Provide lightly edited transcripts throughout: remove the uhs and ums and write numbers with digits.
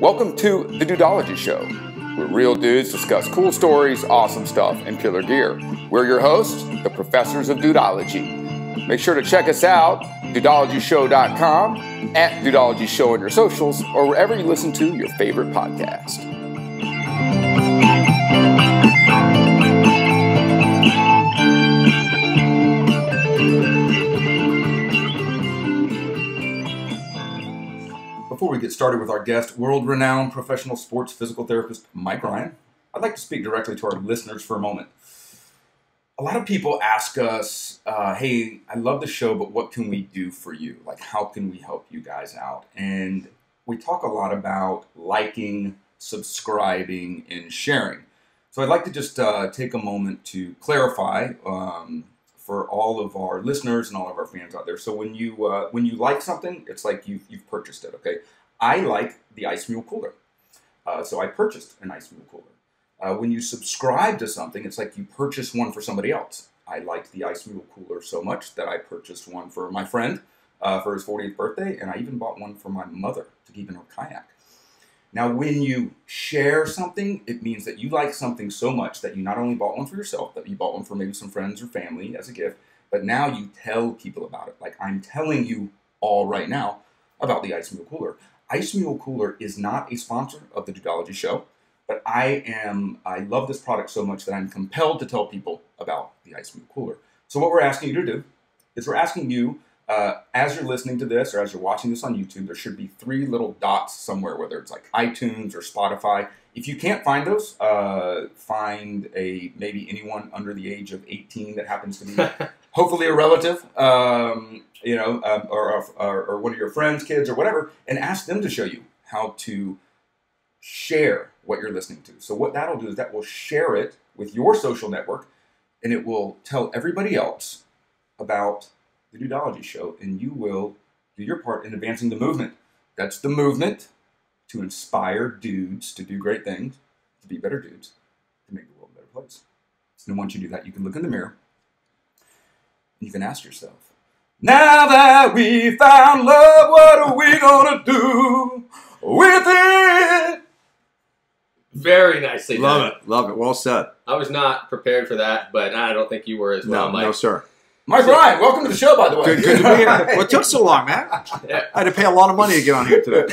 Welcome to the Dudeology Show, where real dudes discuss cool stories, awesome stuff, and killer gear. We're your hosts, the professors of Dudeology. Make sure to check us out, Dudeologyshow.com, at Dudeology Show on your socials, or wherever you listen to your favorite podcast. Before we get started with our guest, world-renowned professional sports physical therapist Mike Ryan, I'd like to speak directly to our listeners for a moment. A lot of people ask us, hey, I love the show, but what can we do for you? Like, how can we help you guys out? And we talk a lot about liking, subscribing, and sharing. So I'd like to just take a moment to clarify for all of our listeners and all of our fans out there. So when you like something, it's like you've purchased it, okay? I like the Ice Mule cooler. So I purchased an Ice Mule cooler. When you subscribe to something, it's like you purchase one for somebody else. I liked the Ice Mule cooler so much that I purchased one for my friend for his 40th birthday, and I even bought one for my mother to keep in her kayak. Now, when you share something, it means that you like something so much that you not only bought one for yourself, but you bought one for maybe some friends or family as a gift, but now you tell people about it. Like I'm telling you all right now about the Ice Mule Cooler. Ice Mule Cooler is not a sponsor of the Dudeology Show, but I love this product so much that I'm compelled to tell people about the Ice Mule Cooler. So what we're asking you to do is we're asking you, as you're listening to this or as you're watching this on YouTube, there should be 3 little dots somewhere, whether it's like iTunes or Spotify. If you can't find those, find maybe anyone under the age of 18 that happens to be hopefully a relative, or one of your friends' kids or whatever, and ask them to show you how to share what you're listening to. So what that'll do is that will share it with your social network, and it will tell everybody else about the Dudeology Show, and you will do your part in advancing the movement. That's the movement to inspire dudes to do great things, to be better dudes, to make the world a better place. And once you do that, you can look in the mirror, and you can ask yourself, now that we found love, what are we gonna do with it? Very nicely done. Love it. Love it. Well said. I was not prepared for that, but I don't think you were as well, Mike. No, sir. Mike Ryan, welcome to the show, by the way. Good to be here. Well, it took so long, man. Yeah. I had to pay a lot of money to get on here today.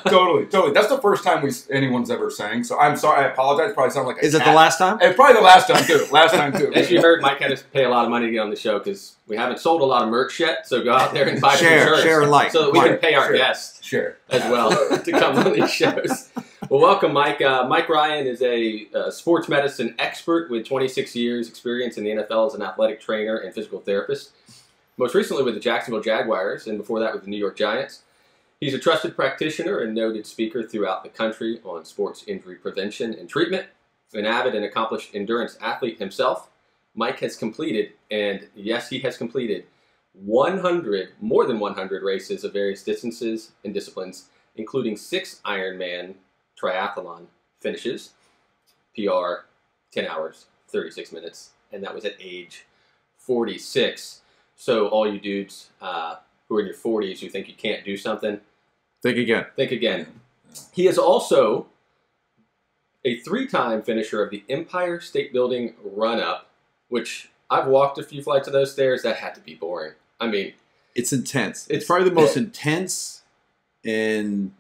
Totally. That's the first time anyone's ever sang, so I'm sorry. I apologize. Probably sound like a Is cat. it the last time? It's probably the last time, too. As you heard, Mike had to pay a lot of money to get on the show because we haven't sold a lot of merch yet, so go out there and buy some shirts. Share and like. So that we can pay our guests as well to come on these shows. Well, welcome, Mike. Mike Ryan is a sports medicine expert with 26 years experience in the NFL as an athletic trainer and physical therapist. Most recently with the Jacksonville Jaguars, and before that with the New York Giants. He's a trusted practitioner and noted speaker throughout the country on sports injury prevention and treatment. An avid and accomplished endurance athlete himself, Mike has completed, and yes, he has completed, more than 100 races of various distances and disciplines, including 6 Ironman triathlon finishes, PR 10 hours, 36 minutes, and that was at age 46. So all you dudes who are in your 40s who think you can't do something, Think again. He is also a 3-time finisher of the Empire State Building run-up, which I've walked a few flights of those stairs. That had to be boring. I mean, It's intense. It's probably the most intense and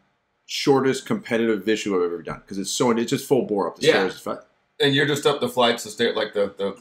shortest competitive visual I've ever done because it's just full bore up the stairs. And you're just up the flights, the stair, like the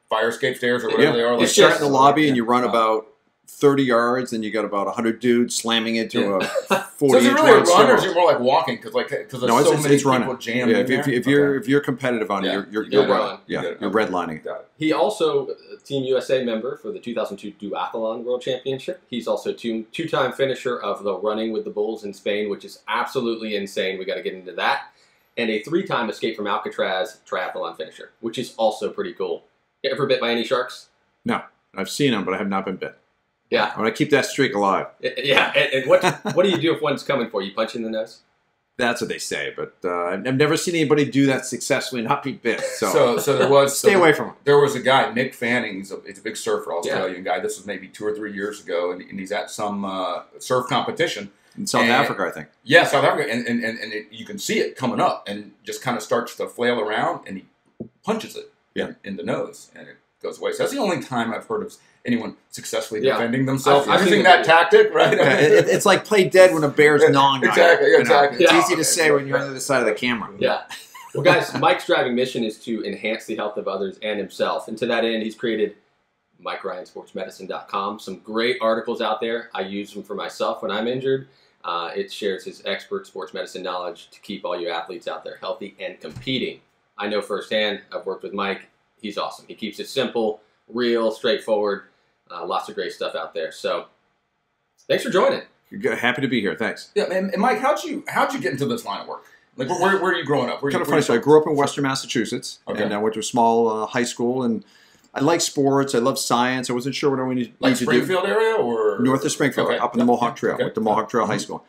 fire escape stairs or whatever they are. You start in the lobby and you run about 30 yards, and you got about 100 dudes slamming into a 40-inch So is it really a run, or is it more like walking? Because there's so many people jammed in there? If you're competitive on it, you're running. You're redlining it. He also Team USA member for the 2002 Duathlon World Championship. He's also two-time finisher of the Running with the Bulls in Spain, which is absolutely insane. We got to get into that. And a 3-time Escape from Alcatraz triathlon finisher, which is also pretty cool. You ever bit by any sharks? No. I've seen them, but I have not been bit. Yeah. I want to keep that streak alive. Yeah. And what do you do if one's coming for you? Punch in the nose? That's what they say, but I've never seen anybody do that successfully and not be bit. So there was stay away from him. There was a guy, Nick Fanning. He's a big surfer, Australian guy. This was maybe 2 or 3 years ago, and he's at some surf competition, In South Africa, I think. Yeah, South Africa. And you can see it coming up and just kind of starts to flail around, and he punches it in the nose, and it goes away. So that's the only time I've heard of anyone successfully defending themselves using that tactic, right? Yeah, it's like play dead when a bear's gnawing. Exactly. It's easy to say when you're on the other side of the camera. Yeah. Well, guys, Mike's driving mission is to enhance the health of others and himself. And to that end, he's created MikeRyanSportsMedicine.com. Some great articles out there. I use them for myself when I'm injured. It shares his expert sports medicine knowledge to keep all you athletes out there healthy and competing. I know firsthand. I've worked with Mike. He's awesome. He keeps it simple, real, straightforward. Lots of great stuff out there. So thanks for joining. Happy to be here. Thanks. Yeah, and Mike, how'd you get into this line of work? Like, where are you growing up? Kind of funny. So I grew up in Western Massachusetts, and I went to a small high school, and I like sports. I love science. I wasn't sure what I wanted to do. Like Springfield area or? North of Springfield, up in the Mohawk Trail. Went to Mohawk Trail High School.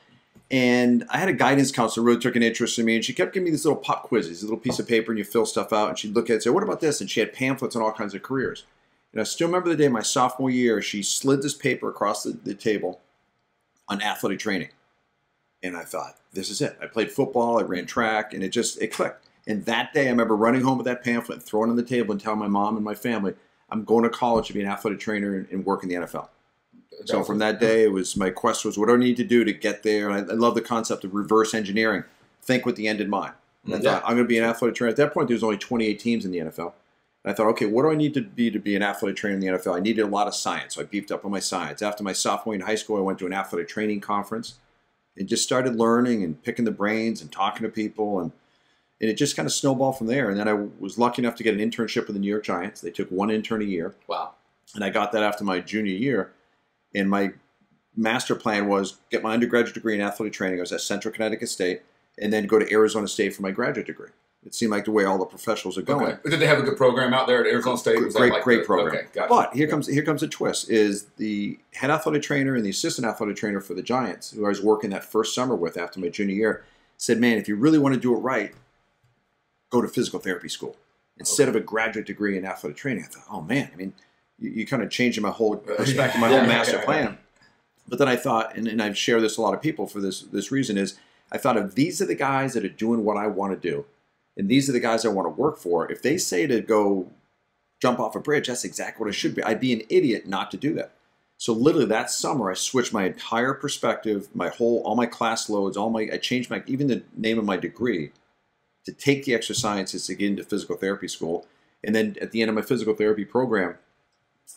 And I had a guidance counselor who really took an interest in me, and she kept giving me these little pop quizzes, a little piece of paper, and you fill stuff out, and she'd look at it and say, what about this? And she had pamphlets on all kinds of careers. And I still remember the day, my sophomore year, she slid this paper across the table on athletic training. And I thought, this is it. I played football, I ran track, and it clicked. And that day, I remember running home with that pamphlet, throwing it on the table, and telling my mom and my family, I'm going to college to be an athletic trainer and work in the NFL. So from that day, my quest was, what do I need to do to get there? And I love the concept of reverse engineering. Think with the end in mind. And I thought, I'm going to be an athletic trainer. At that point, there was only 28 teams in the NFL. And I thought, okay, what do I need to be an athletic trainer in the NFL? I needed a lot of science, so I beefed up on my science. After my sophomore year in high school, I went to an athletic training conference and just started learning and picking the brains and talking to people. And it just kind of snowballed from there. And then I was lucky enough to get an internship with the New York Giants. They took one intern a year. Wow. And I got that after my junior year. And my master plan was get my undergraduate degree in athletic training. I was at Central Connecticut State, and then go to Arizona State for my graduate degree. It seemed like the way all the professionals are going. Okay. Did they have a good program out there at Arizona State? Great program. Okay, gotcha. But here comes a twist: is the head athletic trainer and the assistant athletic trainer for the Giants, who I was working that first summer with after my junior year, said, "Man, if you really want to do it right, go to physical therapy school instead of a graduate degree in athletic training." I thought, oh man, I mean, you kind of changing my whole perspective, my whole master plan. But then I thought, and I've shared this with a lot of people for this reason, is I thought if these are the guys that are doing what I want to do, and these are the guys I want to work for, if they say to go jump off a bridge, that's exactly what I should be. I'd be an idiot not to do that. So literally that summer, I switched my entire perspective, all my class loads, I changed even the name of my degree to take the extra sciences to get into physical therapy school. And then at the end of my physical therapy program,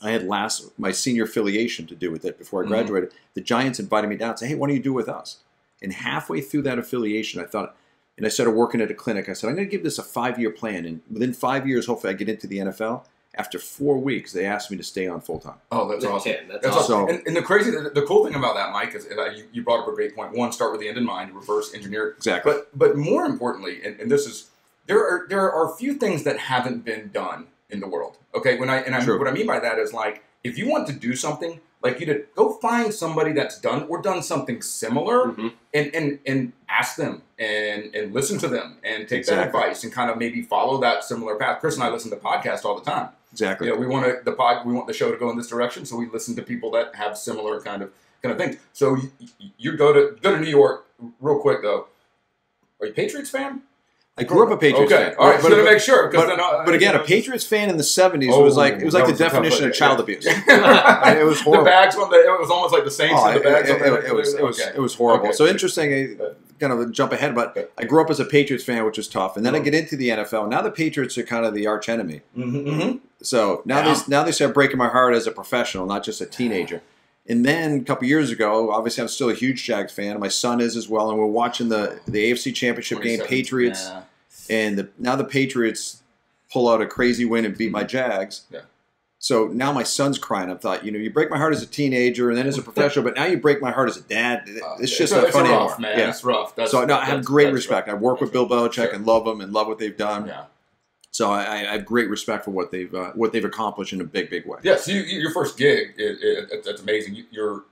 I had my senior affiliation to do with it before I graduated. The Giants invited me down and said, hey, why don't you do with us? And halfway through that affiliation, I thought, and I started working at a clinic. I said, I'm going to give this a 5-year plan. And within 5 years, hopefully I get into the NFL. After 4 weeks, they asked me to stay on full time. Oh, that's awesome. That's awesome. And the cool thing about that, Mike, is you brought up a great point. One, start with the end in mind, reverse engineer. Exactly. But more importantly, and this is, there are a few things that haven't been done in the world. Okay, what I mean by that is, like, if you want to do something, like, you to go find somebody that's done something similar, and ask them and listen to them and take that advice and kind of maybe follow that similar path. Chris and I listen to podcasts all the time. Exactly. You know, we want the show to go in this direction, so we listen to people that have similar kind of things. So you go to New York real quick though. Are you a Patriots fan? I grew up a Patriots fan. All right, to make sure. But again, a Patriots fan in the 70s was like the definition of child abuse. It was horrible. The bags it was almost like the Saints and the bags. It was horrible. So interesting, kind of jump ahead, but I grew up as a Patriots fan, which was tough. And then I get into the NFL. Now the Patriots are kind of the arch enemy. So now they start breaking my heart as a professional, not just a teenager. And then a couple years ago, obviously I'm still a huge Jags fan. My son is as well. And we're watching the AFC Championship game, Patriots. Yeah. And now the Patriots pull out a crazy win and beat my Jags. Yeah. So now my son's crying. I thought, you break my heart as a teenager and then as a professional, but now you break my heart as a dad. It's just not funny anymore. Man. Yeah. It's rough. I have great respect. Rough. I work with Bill Belichick and love him and love what they've done. Yeah. So I have great respect for what they've accomplished in a big way. Yeah. So your first gig, that's amazing. You're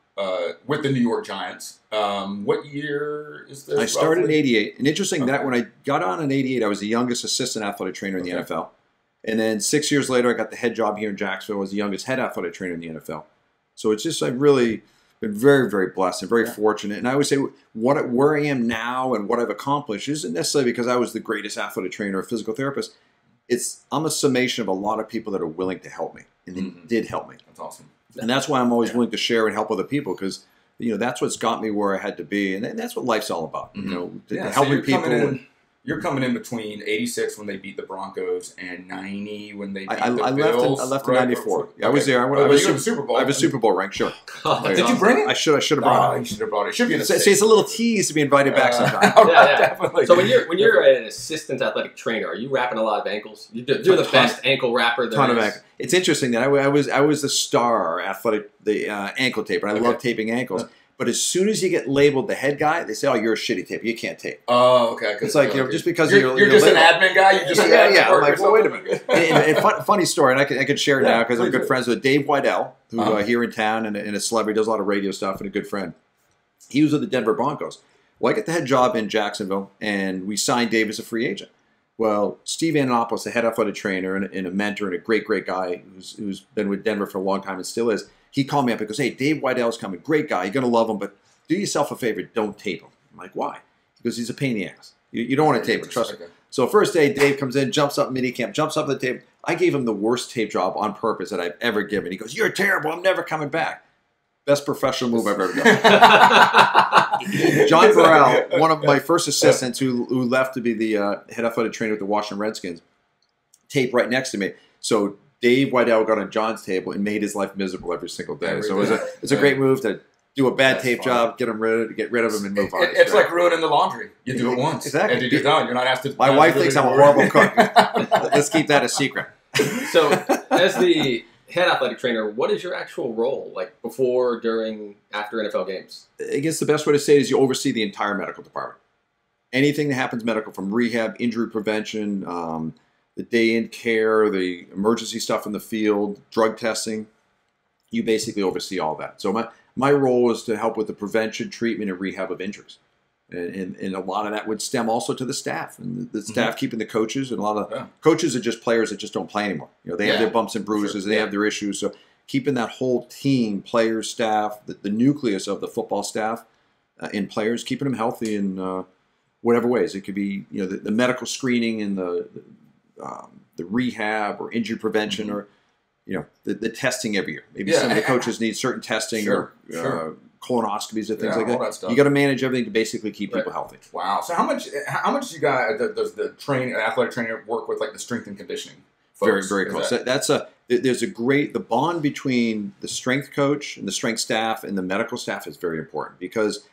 with the New York Giants. What year is this? I started in '88. And interesting that when I got on in '88, I was the youngest assistant athletic trainer in the NFL. And then 6 years later, I got the head job here in Jacksonville. I was the youngest head athletic trainer in the NFL. So it's just been very, very blessed and very fortunate. And I always say where I am now and what I've accomplished isn't necessarily because I was the greatest athletic trainer or physical therapist. I'm a summation of a lot of people that are willing to help me, and they did help me. That's awesome. And that's why I'm always willing to share and help other people, because that's what's got me where I had to be, and that's what life's all about. Helping people. You're coming in between 86 when they beat the Broncos and 90 when they beat the Bills. I left in 94. I was there. I was the Super Bowl. I have a Super Bowl ring, sure. Did you bring it? I should have brought it. You should have brought it. It should be See, it's a little tease to be invited back sometime. Definitely. So when you're an assistant athletic trainer, are you wrapping a lot of ankles? You're the best ankle wrapper there is. It's interesting that I was the star athletic, the ankle taper. I love taping ankles. But as soon as you get labeled the head guy, they say, "Oh, you're a shitty taper. You can't tape." Oh, okay. It's like just because you're just an admin guy. You just I'm like, well, wait a minute. and funny story, and I can share it now because I'm good friends with Dave Weidel, who here in town and a celebrity, does a lot of radio stuff, and a good friend. He was with the Denver Broncos. Well, I got the head job in Jacksonville, and we signed Dave as a free agent. Well, Steve Ananopoulos, the head athletic trainer and a mentor and a great guy who's been with Denver for a long time and still is. He called me up and goes, "Hey, Dave Weidel's coming. Great guy. You're going to love him, but do yourself a favor. Don't tape him." I'm like, "Why?" Because he's a pain in the ass. You don't want to tape him. Trust me. So first day, Dave comes in, jumps up minicamp, jumps up the tape. I gave him the worst tape job on purpose that I've ever given. He goes, "You're terrible. I'm never coming back." Best professional move I've ever done. John Burrell, one of my first assistants who left to be the head athletic trainer with the Washington Redskins, taped right next to me. So Dave Weidel got on John's table and made his life miserable every single day. So it's a great move to do a bad tape job, get rid of him, and move on. It's like ruining the laundry. You do it once, exactly. And you're done. You're not asked to. My wife thinks I'm a horrible cook. Let's keep that a secret. So, as the head athletic trainer, what is your actual role, like before, during, after NFL games? I guess the best way to say it is you oversee the entire medical department. Anything that happens medical, from rehab, injury prevention, the day-in care, the emergency stuff in the field, drug testing, you basically oversee all that. So my role is to help with the prevention, treatment, and rehab of injuries. And a lot of that would stem also to the staff. And the staff keeping the coaches, and a lot of coaches are just players that just don't play anymore. They have their bumps and bruises, and they have their issues. So keeping that whole team, players, staff, the nucleus of the football staff and players, keeping them healthy in whatever ways. It could be the medical screening and the rehab or injury prevention or the testing every year. Maybe some of the coaches need certain testing or colonoscopies or things like that. You got to manage everything to basically keep people healthy. Wow. So how much you guys does the athletic trainer work with, like the strength and conditioning folks? Very close. There's the bond between the strength coach and the strength staff and the medical staff is very important, because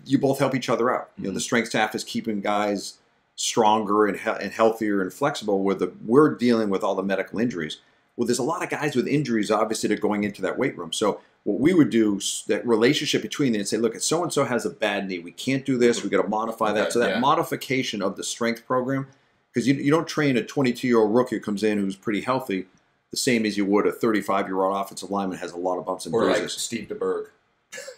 you both help each other out. The strength staff is keeping guys stronger and healthier and flexible, where we're dealing with all the medical injuries. Well, there's a lot of guys with injuries, obviously, that are going into that weight room. So what we would do, that relationship between them, and say, look, if so-and-so has a bad knee, we can't do this, we got to modify that. So that modification of the strength program, because you don't train a 22-year-old rookie who comes in who's pretty healthy the same as you would a 35-year-old offensive lineman has a lot of bumps and bruises. Or like Steve DeBerg.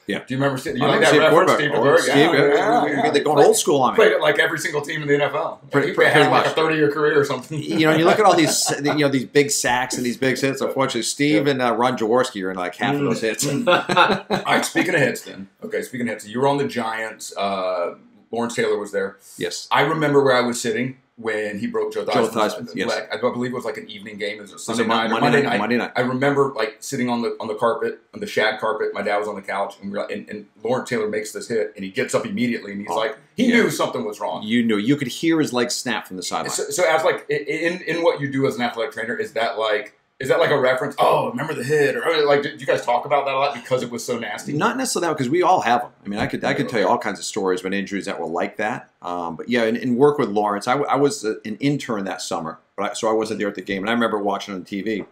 Yeah. Do you remember Steve? You like that reference, Steve DeBerg? They're going old school on me. Played at like every single team in the NFL. He had like a 30-year career or something. You look at all these, these big sacks and these big hits. Unfortunately, Steve and Ron Jaworski are in like half of those hits. All right, speaking of hits, then. Okay, speaking of hits, you were on the Giants. Lawrence Taylor was there. Yes. I remember where I was sitting when he broke Joe Theismann's yes. leg. I believe it was like an evening game. It was a Sunday night or Monday night. I remember like sitting on the carpet, on the shag carpet. My dad was on the couch, and Lawrence Taylor makes this hit, and he gets up immediately, and he's like, he knew something was wrong. You knew. You could hear his leg snap from the sideline. So as like in what you do as an athletic trainer, is that like a reference? Oh, remember the hit? Or like, did you guys talk about that a lot because it was so nasty? Not necessarily that, because we all have them. I mean, I could tell you all kinds of stories about injuries that were like that. But yeah, and work with Lawrence. I was an intern that summer, so I wasn't there at the game. And I remember watching on TV.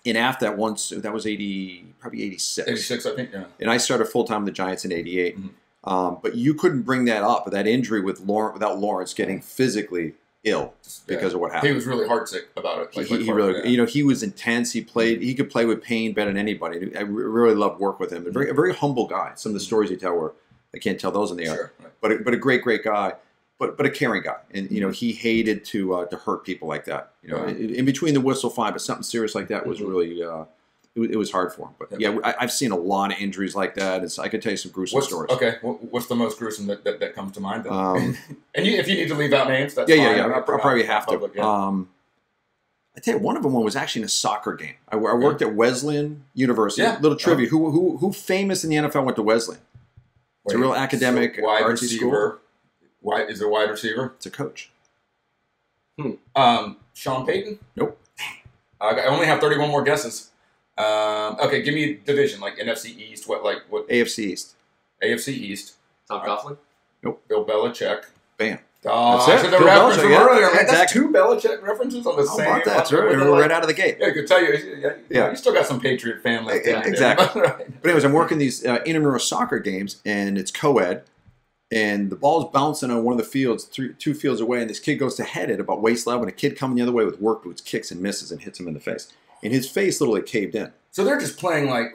And after that, that was probably 86. 86, I think, yeah. And I started full-time with the Giants in 88. But you couldn't bring that up, that injury without Lawrence getting physically ill because of what happened. He was really heartsick about it. He really, he was intense. He could play with pain better than anybody. I really loved work with him. A very humble guy. Some of the stories he tell were, I can't tell those in the air. Right. But a great guy. But a caring guy. And he hated to hurt people like that. In between the whistle, fine, but something serious like that was really it was hard for him. But yeah, I've seen a lot of injuries like that. I could tell you some gruesome stories. Okay, what's the most gruesome that comes to mind? Then? And if you need to leave out names, that's fine. I'll probably have to. Public, I tell you, one of them was actually in a soccer game. I worked at Wesleyan University. Yeah. Little trivia: who famous in the NFL went to Wesleyan? It's a real academic wide artsy receiver. school. Is it a wide receiver? It's a coach. Sean Payton? Nope. I only have 31 more guesses. Okay, give me a division, like NFC East. What? AFC East. AFC East. Tom Coughlin? Nope. Bill Belichick. Bam. Oh, That's it. the Bill reference Belichick, from yeah. earlier. Man, Exactly. that's two Belichick references on the How same. about that? That's right out of the gate. Yeah, I could tell you. Yeah. You still got some Patriot fan left. Exactly. Right. But anyways, I'm working these intramural soccer games, and it's co-ed, and the ball's bouncing on one of the fields, two fields away, and this kid goes to head it about waist level, and a kid coming the other way with work boots kicks and misses and hits him in the face. And his face literally caved in. So they're just playing like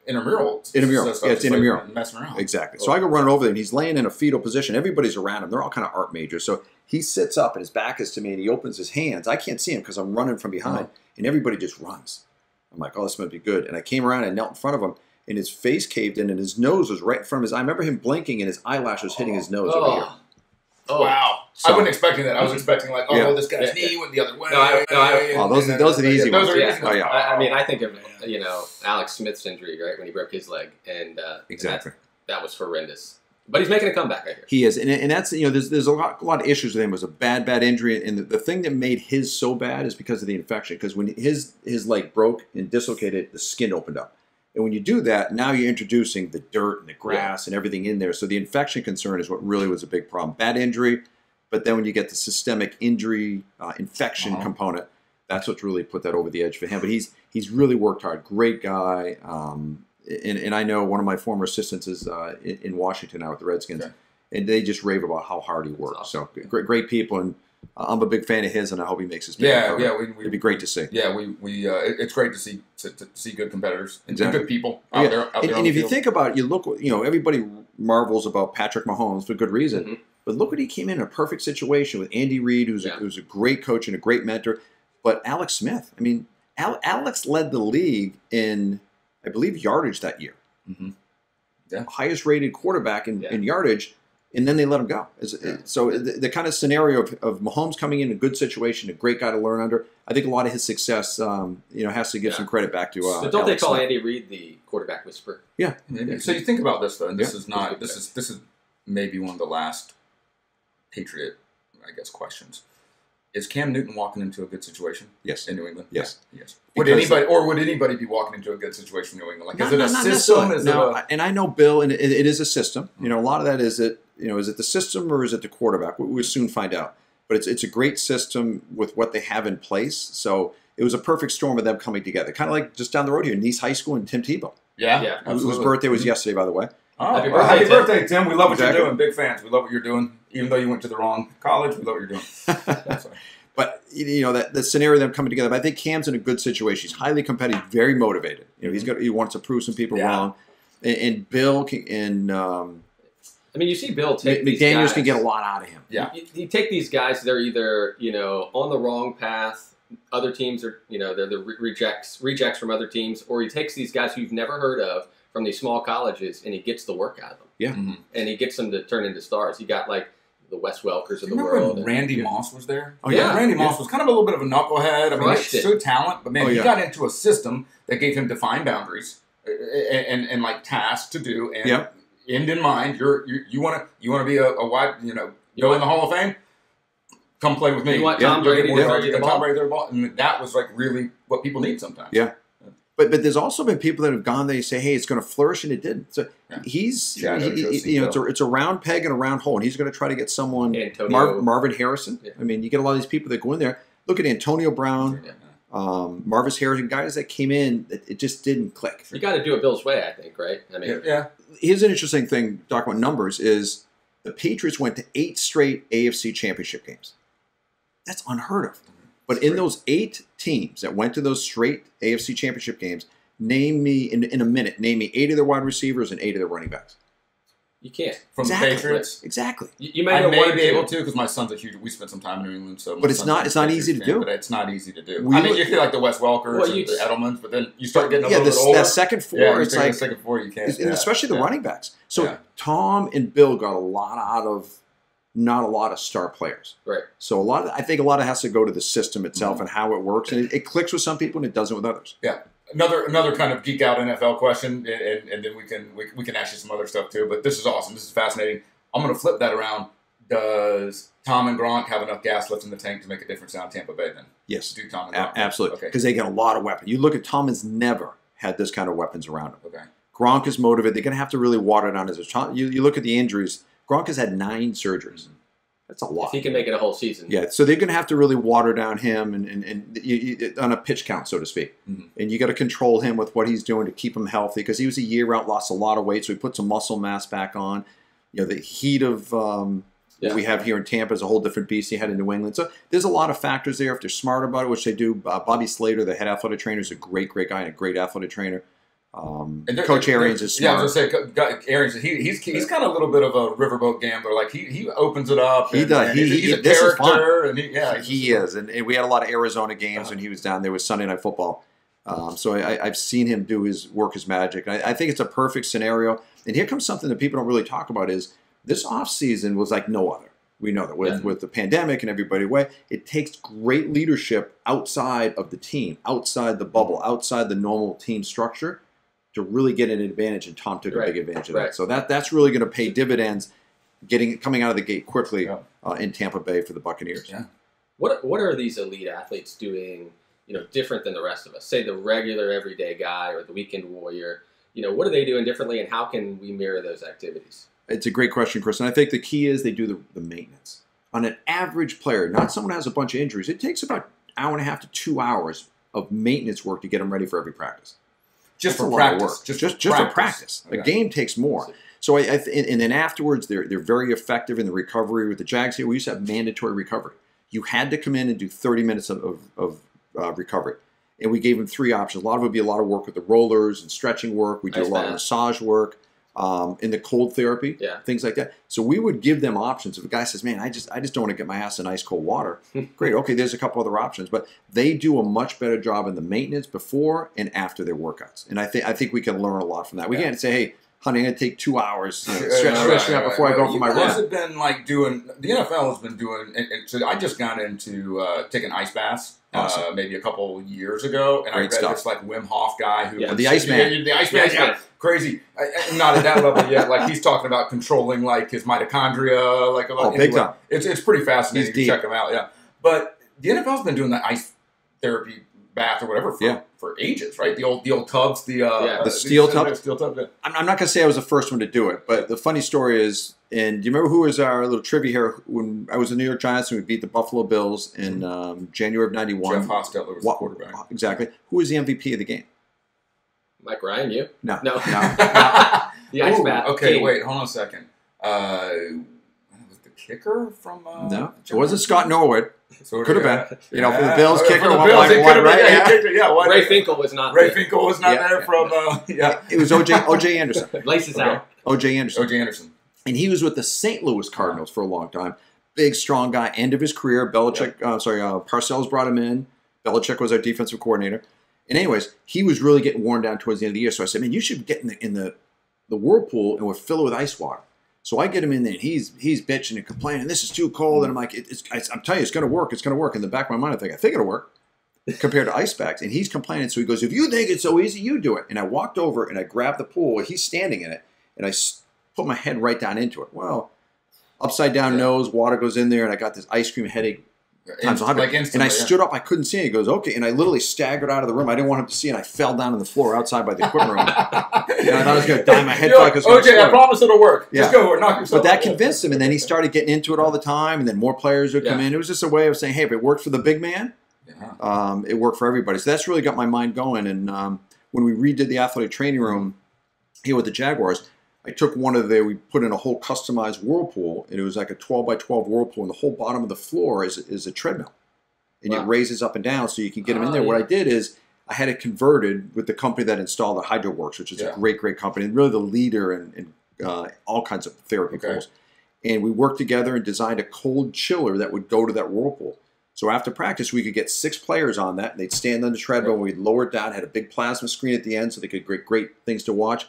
intramural. Intramural. So Yeah, it's intramural. Messing around. Exactly. So I go running over there, and he's laying in a fetal position. Everybody's around him. They're all kind of art majors. So he sits up, and his back is to me, and he opens his hands. I can't see him because I'm running from behind, and everybody just runs. I'm like, oh, this might be good. And I came around and knelt in front of him, and his face caved in, and his nose was right in front of his eye. I remember him blinking, and his eyelash was hitting his nose over here. Oh, wow. So, I wasn't expecting that. I was expecting this guy's knee went the other way. Those are the easy ones. Those are easy ones. Oh, yeah. I mean, I think of, Alex Smith's injury, right, when he broke his leg. And exactly. That was horrendous. But he's making a comeback right here. He is. And that's, there's a lot of issues with him. It was a bad injury. And the thing that made his so bad is because of the infection. Because when his leg broke and dislocated, the skin opened up. And when you do that, now you're introducing the dirt and the grass and everything in there. So the infection concern is what really was a big problem. Bad injury, but then when you get the systemic injury infection component, that's what's really put that over the edge for him. But he's really worked hard. Great guy. And I know one of my former assistants is in Washington now with the Redskins. Okay. And they just rave about how hard he works. Awesome. So great people. And I'm a big fan of his, and I hope he makes his big it'd be great to see. Yeah, it's great to see good competitors and good people out there. And if you think about it, you look, everybody marvels about Patrick Mahomes for good reason. Mm-hmm. But look what he came in a perfect situation with Andy Reid, who's a great coach and a great mentor. But Alex Smith, I mean, Alex led the league in, I believe, yardage that year. Mm-hmm. Yeah, highest rated quarterback in yardage. And then they let him go. So the kind of scenario of Mahomes coming in a good situation, a great guy to learn under, I think a lot of his success, has to give some credit back to. So don't they call Andy Reid the quarterback whisperer? Yeah. So you think about this though, and this is maybe one of the last Patriot, I guess, questions. Is Cam Newton walking into a good situation? Yes. In New England? Yes. Yes. Would anybody be walking into a good situation in New England? Like, is it a system? And I know Bill, and it is a system. A lot of that is it. Is it the system or is it the quarterback? We'll soon find out. But it's a great system with what they have in place. So it was a perfect storm of them coming together. Kind of like just down the road here, Nice High School and Tim Tebow. Yeah. Whose birthday was yesterday, by the way. Oh, happy birthday, Tim. We love what you're doing. Big fans. We love what you're doing. Even though you went to the wrong college, we love what you're doing. But, that scenario of them coming together. But I think Cam's in a good situation. He's highly competitive, very motivated. He wants to prove some people wrong. And Bill you see Bill take McDaniels these guys. can get a lot out of him. Yeah. You take these guys, they're either, on the wrong path. Other teams are, they're the rejects from other teams. Or he takes these guys who you've never heard of from these small colleges, and he gets the work out of them. Yeah. Mm-hmm. And he gets them to turn into stars. You got, like, the Wes Welkers of the world. When Randy Moss was there? Oh, yeah. Randy Moss was kind of a little bit of a knucklehead. I mean, he showed talent, but man, he got into a system that gave him defined boundaries and like tasks to do. And end in mind, you want to be a wide, go in the Hall of Fame. Come play with me. You want Tom Brady to throw you the ball? Tom Brady to the ball, and that was like really what people need sometimes. Yeah. But there's also been people that have gone there and say, hey, it's going to flourish, and it didn't. So it's a round peg and a round hole, and he's going to try to get someone, Marvin Harrison. Yeah. I mean, you get a lot of these people that go in there. Look at Antonio Brown, Marvis Harrison, guys that came in, it just didn't click. You got to do it Bill's way, I think, right? I mean, Here's an interesting thing, talking about numbers, is the Patriots went to 8 straight AFC championship games. That's unheard of. But in those 8 teams that went to those straight AFC championship games, name me, in a minute, name me 8 of their wide receivers and 8 of their running backs. You can't. From the Patriots. Exactly. You may I may be able to because my son's a huge. We spent some time in New England, so. But it's not easy to do. But it's not easy to do. I mean, you feel like the Wes Welkers and the Edelmans, but then you start getting a little bit older. That second four, it's like the second four you can't. And especially the running backs. So Tom and Bill got a lot out of not a lot of star players. Right. So I think a lot of it has to go to the system itself and how it works, and it clicks with some people and it doesn't with others. Yeah. Another kind of geek out NFL question, and then we can ask you some other stuff too. But this is awesome. This is fascinating. I'm going to flip that around. Does Tom and Gronk have enough gas left in the tank to make a difference down Tampa Bay then? Yes. Do Tom and Gronk? Absolutely. Because they got a lot of weapons. You look at Tom has never had this kind of weapons around him. Okay. Gronk is motivated. They're going to have to really water it down. You look at the injuries. Gronk has had 9 surgeries. That's a lot. If he can make it a whole season. Yeah, so they're going to have to really water down him and on a pitch count, so to speak. Mm-hmm. And you got to control him with what he's doing to keep him healthy because he was a year out, lost a lot of weight, so he put some muscle mass back on. You know, the heat of what we have here in Tampa is a whole different beast he had in New England. So there's a lot of factors there if they're smart about it, which they do. Bobby Slater, the head athletic trainer, is a great guy and a great athletic trainer. And Coach Arians is smart. Yeah, I was going to say, Arians, he's kind of a little bit of a riverboat gambler. Like, he opens it up. He does. He's a character. And he is. And we had a lot of Arizona games when he was down there with Sunday Night Football. So I've seen him do his magic. I think it's a perfect scenario. And here comes something that people don't really talk about is this offseason was like no other. We know that with the pandemic and everybody away, it takes great leadership outside of the team, outside the bubble, outside the normal team structure to really get an advantage, and Tom took a big advantage of that. So that's really going to pay dividends coming out of the gate quickly in Tampa Bay for the Buccaneers. Yeah. What are these elite athletes doing, different than the rest of us? Say the regular everyday guy or the weekend warrior. What are they doing differently, and how can we mirror those activities? It's a great question, Chris. And I think the key is they do the maintenance. On an average player, not someone who has a bunch of injuries, it takes about 1.5 to 2 hours of maintenance work to get them ready for every practice. Just for practice. Just for practice. Okay. A game takes more. So and then afterwards, they're very effective in the recovery. With the Jags here, we used to have mandatory recovery. You had to come in and do 30 minutes of recovery. And we gave them 3 options. A lot of it would be a lot of work with the rollers and stretching work. We do a lot of massage work, in the cold therapy, things like that. So we would give them options. If a guy says, man, I just don't want to get my ass in ice cold water. Great. Okay, there's a couple other options. But they do a much better job in the maintenance before and after their workouts. And I think we can learn a lot from that. We can't say, hey, honey, I'm going to take 2 hours stretch me out before I go for my run. Have been like doing, the NFL has been doing, so I just got into taking ice baths. Maybe a couple years ago, and I read this like Wim Hof guy who the Iceman. The Iceman, crazy. I'm not at that level yet. Like he's talking about controlling like his mitochondria. Big time. It's pretty fascinating. You check him out. Yeah, but the NFL's been doing the ice therapy bath or whatever for ages, right? The old tubs, the steel tub. Steel tub. Yeah. I'm not going to say I was the first one to do it, but the funny story is. And do you remember who was our little trivia here when I was in the New York Giants and we beat the Buffalo Bills in January of '91? Jeff Hostetler was the quarterback. Exactly. Who was the MVP of the game? Mike Ryan, you? No. The ice bath. Okay, wait, hold on a second. Was the kicker from? No, it wasn't Scott Norwood. Could have been. For the Bills kicker. For the Bills, right? Ray Finkel was not. Finkel was not there from. It was O.J. Anderson. Laces out. O.J. Anderson. O.J. Anderson. And he was with the St. Louis Cardinals for a long time. Big, strong guy. End of his career. Parcells brought him in. Belichick was our defensive coordinator. And anyways, he was really getting worn down towards the end of the year. So I said, man, you should get in the whirlpool and we'll fill it with ice water. So I get him in there and he's bitching and complaining. This is too cold. And I'm like, I'm telling you, it's going to work. It's going to work. In the back of my mind, I think it'll work compared to ice bags. And he's complaining. So he goes, if you think it's so easy, you do it. And I walked over and I grabbed the pool. He's standing in it. And I put my head right down into it. Well, upside down nose, water goes in there, and I got this ice cream headache times 100. And I stood up, I couldn't see it. He goes, okay. And I literally staggered out of the room. I didn't want him to see, and I fell down on the floor outside by the equipment room. And I thought I was going to die. My head felt like it was okay, I promise it'll work. Just go, knock yourself But that convinced him, and then he started getting into it all the time, and then more players would come in. It was just a way of saying, hey, if it worked for the big man, it worked for everybody. So that's really got my mind going. And when we redid the athletic training room here with the Jaguars, I took we put in a whole customized whirlpool, and it was like a 12 by 12 whirlpool, and the whole bottom of the floor is a treadmill. And it raises up and down so you can get them in there. What I did is I had it converted with the company that installed the HydroWorks, which is a great company, and really the leader in all kinds of therapy pools. And we worked together and designed a cold chiller that would go to that whirlpool. So after practice, we could get 6 players on that. And they'd stand on the treadmill. We'd lower it down, had a big plasma screen at the end so they could get great things to watch.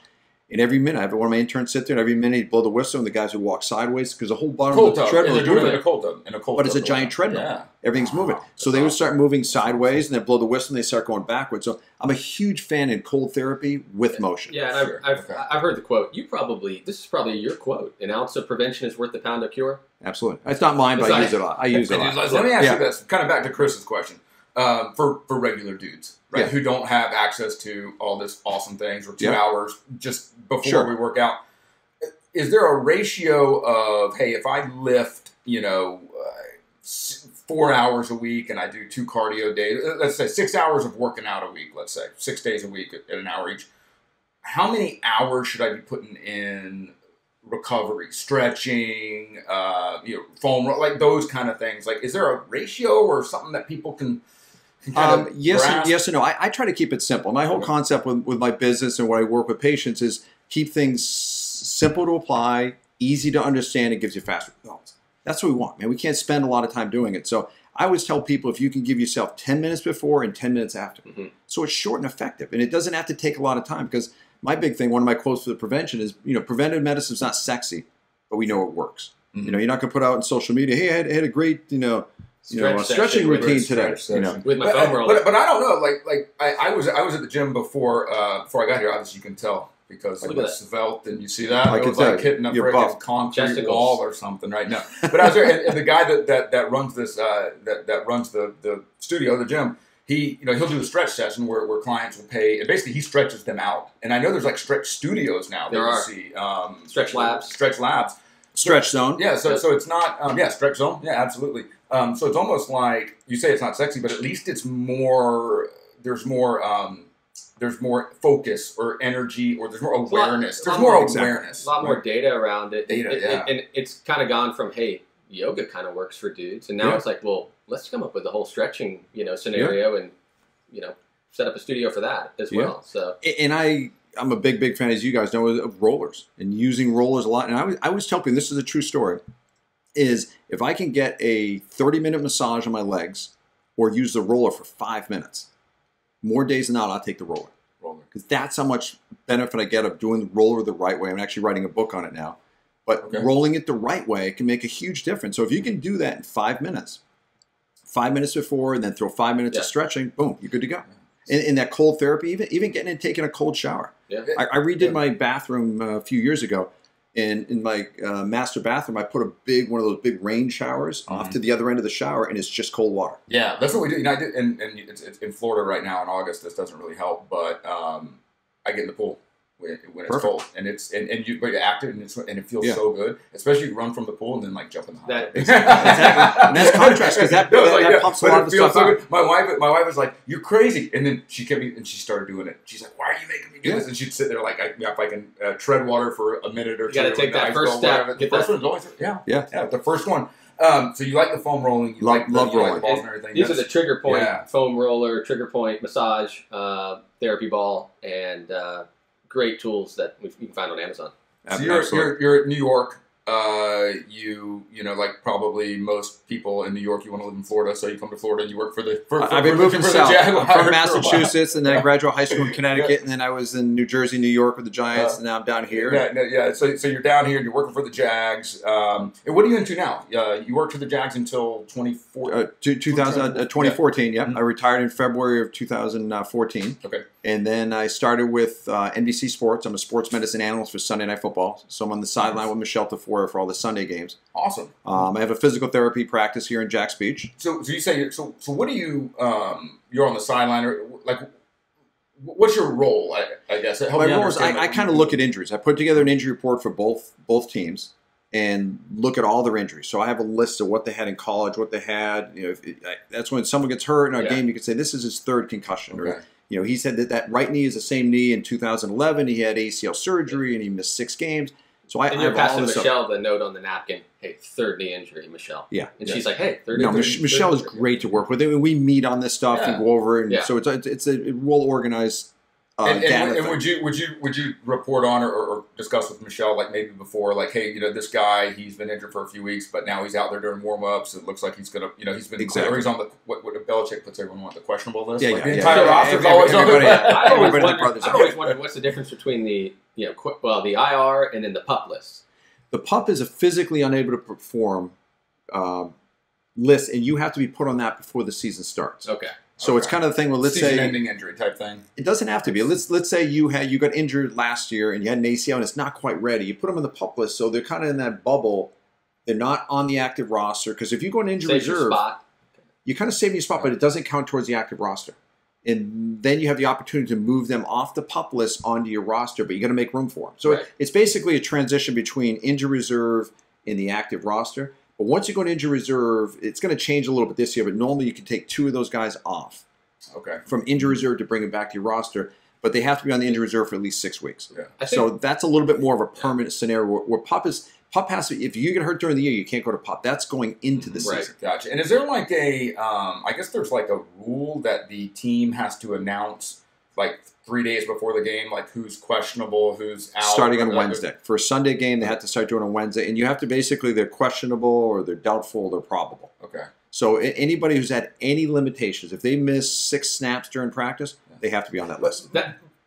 And every minute, I have one of my interns sit there, and every minute he'd blow the whistle, and the guys would walk sideways because the whole bottom of the treadmill is moving. In a cold tub. But it's a giant treadmill. Yeah. Everything's moving. So they would start moving sideways, and then blow the whistle, and they start going backwards. So I'm a huge fan in cold therapy with motion. Yeah, and I've heard the quote. This is probably your quote. An ounce of prevention is worth a pound of cure. Absolutely. It's not mine, but I use it a lot. I use it a lot. Let me ask you this, kind of back to Chris's question. For regular dudes, right, who don't have access to all this awesome things or 2 hours just before we work out, is there a ratio of, hey, if I lift, 4 hours a week and I do 2 cardio days, let's say 6 hours of working out a week, let's say 6 days a week at an hour each, how many hours should I be putting in recovery, stretching, foam, like those kind of things? Like, is there a ratio or something that people can yes and no. I try to keep it simple. My whole concept with my business and when I work with patients is keep things simple to apply, easy to understand, and gives you fast results. That's what we want, man. We can't spend a lot of time doing it. So I always tell people if you can give yourself 10 minutes before and 10 minutes after. So it's short and effective. And it doesn't have to take a lot of time because my big thing, one of my quotes for the prevention is, preventive medicine is not sexy, but we know it works. You're not going to put out on social media, hey, I had a great, stretching routine today. With my foam roller. But I don't know. Like I was at the gym before I got here. Obviously, you can tell because it was svelte, and you see that it was like hitting a freaking concrete wall or something right now. But I was there, and the guy that runs this that runs the studio, the gym. He'll do a stretch session where clients will pay, and basically he stretches them out. And I know there's like stretch studios now. There are. See, stretch labs. Stretch zone. Yeah, so it's not, stretch zone. Yeah, absolutely. So it's almost like, you say it's not sexy, but at least it's more, there's more focus or energy, or there's more awareness. There's more awareness. A lot more data around it. Yeah. And it's kind of gone from, hey, yoga kind of works for dudes. And now it's like, well, let's come up with a whole stretching, scenario and, set up a studio for that as well. So, and I'm a big fan, as you guys know, of rollers and using rollers a lot. And I always tell people, this is a true story, is if I can get a 30-minute massage on my legs or use the roller for 5 minutes, more days than not, I'll take the roller. Because that's how much benefit I get of doing the roller the right way. I'm actually writing a book on it now. But rolling it the right way can make a huge difference. So if you can do that in 5 minutes, 5 minutes before, and then throw 5 minutes of stretching, boom, you're good to go. In that cold therapy, even getting and taking a cold shower. I redid my bathroom a few years ago. And in my master bathroom, I put one of those big rain showers off to the other end of the shower, and it's just cold water. Yeah, that's what we do. I did, and it's in Florida right now in August. This doesn't really help, but I get in the pool when it's cold, and but you're active, and it feels so good. Especially you run from the pool and then like jump in the hot tub. Exactly, and that's contrast because that pumps a lot of the stuff out. My wife was like, "You're crazy," and then she kept me, and she started doing it. She's like, "Why are you making me do this?" And she'd sit there like, "If I can tread water for a minute or two." You got to take that first step. The first one's always the first one. So you like the foam rolling? You love rolling balls and everything. These are the trigger point foam roller, trigger point massage, therapy ball, and great tools that you can find on Amazon. So you're at New York. Like probably most people in New York, you want to live in Florida, so you come to Florida and you work for the. I've been moving south. I'm from Massachusetts, and then I graduated high school in Connecticut, and then I was in New Jersey, New York with the Giants, and now I'm down here. So you're down here and you're working for the Jags. And what are you into now? You worked for the Jags until 2014. Yeah, I retired in February of 2014. Okay. And then I started with NBC Sports. I'm a sports medicine analyst for Sunday Night Football. So I'm on the sideline with Michelle Tafoya for all the Sunday games. Awesome. I have a physical therapy practice here in Jacks Beach. So you say, so what do you, you're on the sideline, or like, what's your role, I guess? My role is I kind of look at injuries. I put together an injury report for both teams and look at all their injuries. So I have a list of what they had in college, what they had. That's when someone gets hurt in our game, you can say, this is his third concussion. Okay. Or, he said that right knee is the same knee in 2011. He had ACL surgery and he missed 6 games. So I you're passing Michelle the note on the napkin. Hey, third knee injury, Michelle. Yeah, and she's like, hey, third knee. No, Michelle is great to work with. We meet on this stuff and go over it. And so it's a well organized And would you report on or discuss with Michelle, like maybe before, like, hey, this guy, he's been injured for a few weeks, but now he's out there during warm-ups. It looks like he's gonna, he's been clear. He's on the what Belichick puts everyone on the questionable list. Yeah, like the entire roster's always on the list. I always wondered what's the difference between the the IR and then the Pup List. The Pup is a physically unable to perform list, and you have to be put on that before the season starts. Okay. So it's kind of the thing where let's say season-ending injury type thing. It doesn't have to be. Let's say you got injured last year and you had an ACL and it's not quite ready. You put them in the Pup List, so they're kind of in that bubble. They're not on the active roster because if you go on injury reserve, you're kind of saving your spot, but it doesn't count towards the active roster. And then you have the opportunity to move them off the Pup List onto your roster, but you got to make room for them. So it's basically a transition between injury reserve and the active roster. But once you go to injury reserve, it's going to change a little bit this year, but normally you can take 2 of those guys off from injury reserve to bring them back to your roster, but they have to be on the injury reserve for at least 6 weeks. Yeah. So that's a little bit more of a permanent scenario where Pup has to, if you get hurt during the year, you can't go to Pup. That's going into the season. Gotcha. And is there like I guess there's like a rule that the team has to announce like 3 days before the game, like who's questionable, who's out. Starting on Wednesday. For a Sunday game, they have to start doing it on Wednesday. And you have to basically, they're questionable or they're doubtful or they're probable. Okay. So anybody who's had any limitations, if they miss 6 snaps during practice, they have to be on that list.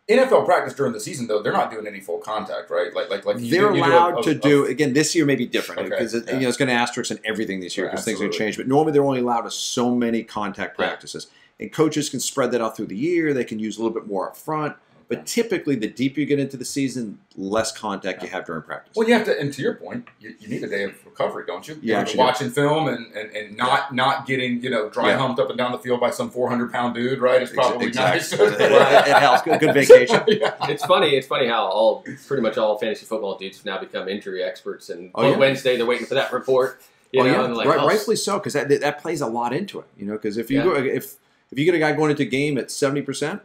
NFL practice during the season, though, they're not doing any full contact, right? Like they're allowed to do. Again, this year may be different because it's going to asterisk in everything this year because things are going to change. But normally they're only allowed to so many contact practices. And coaches can spread that out through the year. They can use a little bit more up front. But typically, the deeper you get into the season, less contact you have during practice. Well, you have to, and to your point, you need a day of recovery, don't you? Yeah, watching film and not getting dry humped up and down the field by some 400-pound dude, right? It's probably nice. It helps. Good vacation. It's funny how pretty much all fantasy football dudes have now become injury experts, and on Wednesday they're waiting for that report. Rightfully so, because that plays a lot into it. Because if you if you get a guy going into a game at 70%.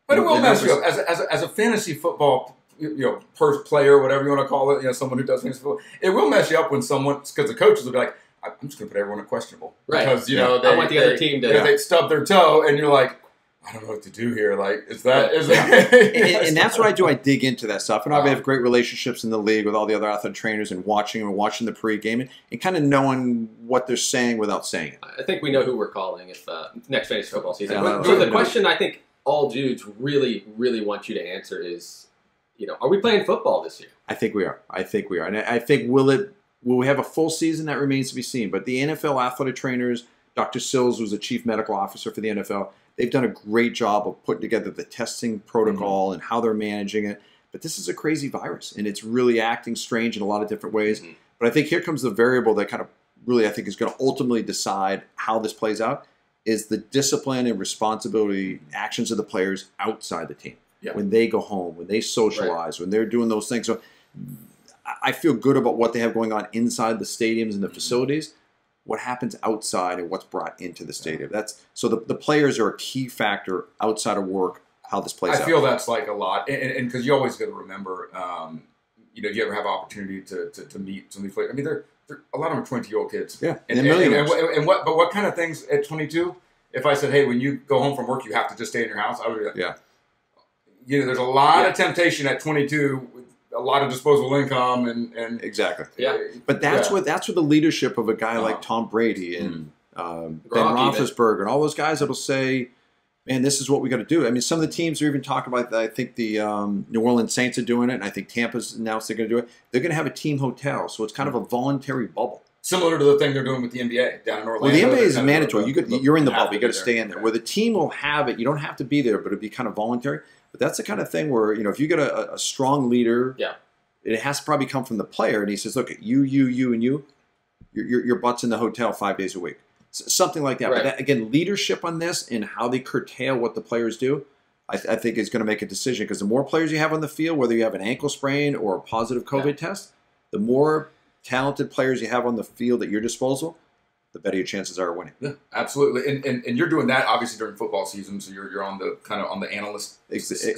But it will mess you up as a fantasy football, player, whatever you want to call it. Someone who does fantasy football, it will mess you up when because the coaches will be like, "I'm just going to put everyone at questionable," because I want the other team to. They stub their toe, and you're like, I don't know what to do here. Like, is that? And that's what I do. I dig into that stuff, and I have great relationships in the league with all the other athletic trainers, and watching the pregame and kind of knowing what they're saying without saying it. I think we know who we're calling if next fantasy football season. So the question I think all dudes really, really want you to answer is, are we playing football this year? I think we are. And I think will we have a full season? That remains to be seen. But the NFL athletic trainers, Dr. Sills was the chief medical officer for the NFL. They've done a great job of putting together the testing protocol and how they're managing it. But this is a crazy virus, and it's really acting strange in a lot of different ways. Mm-hmm. But I think here comes the variable that kind of really I think is going to ultimately decide how this plays out. Is the discipline and responsibility actions of the players outside the team. Yeah. When they go home, when they socialize, when they're doing those things. So I feel good about what they have going on inside the stadiums and the facilities. What happens outside and what's brought into the stadium. So the players are a key factor outside of work, how this plays out. I feel that's like a lot. And because you always got to remember, do you ever have opportunity to meet some of these players? I mean, a lot of them are 20-year-old kids. Yeah, and what kind of things at 22? If I said, hey, when you go home from work, you have to just stay in your house, I would be like, there's a lot of temptation at 22, a lot of disposable income, and exactly. Yeah, but that's where the leadership of a guy like Tom Brady and Ben Roethlisberger and all those guys that'll say, man, this is what we got to do. I mean, some of the teams are even talking about that. I think the New Orleans Saints are doing it, and I think Tampa's announced they're going to do it. They're going to have a team hotel, so it's kind of a voluntary bubble. Similar to the thing they're doing with the NBA down in Orlando. Well, the NBA is mandatory. You're in the bubble. You got to stay in there. Where the team will have it, you don't have to be there, but it'd be kind of voluntary. But that's the kind of thing where if you get a strong leader, it has to probably come from the player, and he says, "Look, you, and you, your butt's in the hotel 5 days a week." Something like that. Right. But again, leadership on this and how they curtail what the players do, I think is going to make a decision. Because the more players you have on the field, whether you have an ankle sprain or a positive COVID test, the more talented players you have on the field at your disposal, the better your chances are of winning. Yeah, absolutely. And you're doing that obviously during football season, so you're on the kind of on the analyst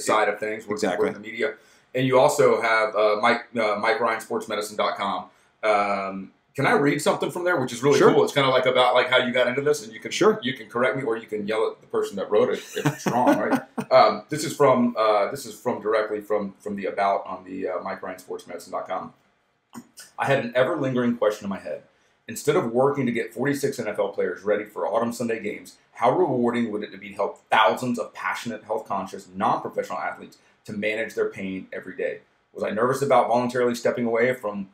side of things, working with the media. And you also have Mike Ryan, sportsmedicine.com. Can I read something from there, which is really cool? It's kind of like about like how you got into this, and you can correct me, or you can yell at the person that wrote it if it's wrong, right? This is from directly from the about on the MikeRyanSportsMedicine.com. I had an ever lingering question in my head. Instead of working to get 46 NFL players ready for autumn Sunday games, how rewarding would it be to help thousands of passionate, health-conscious, non-professional athletes to manage their pain every day? Was I nervous about voluntarily stepping away from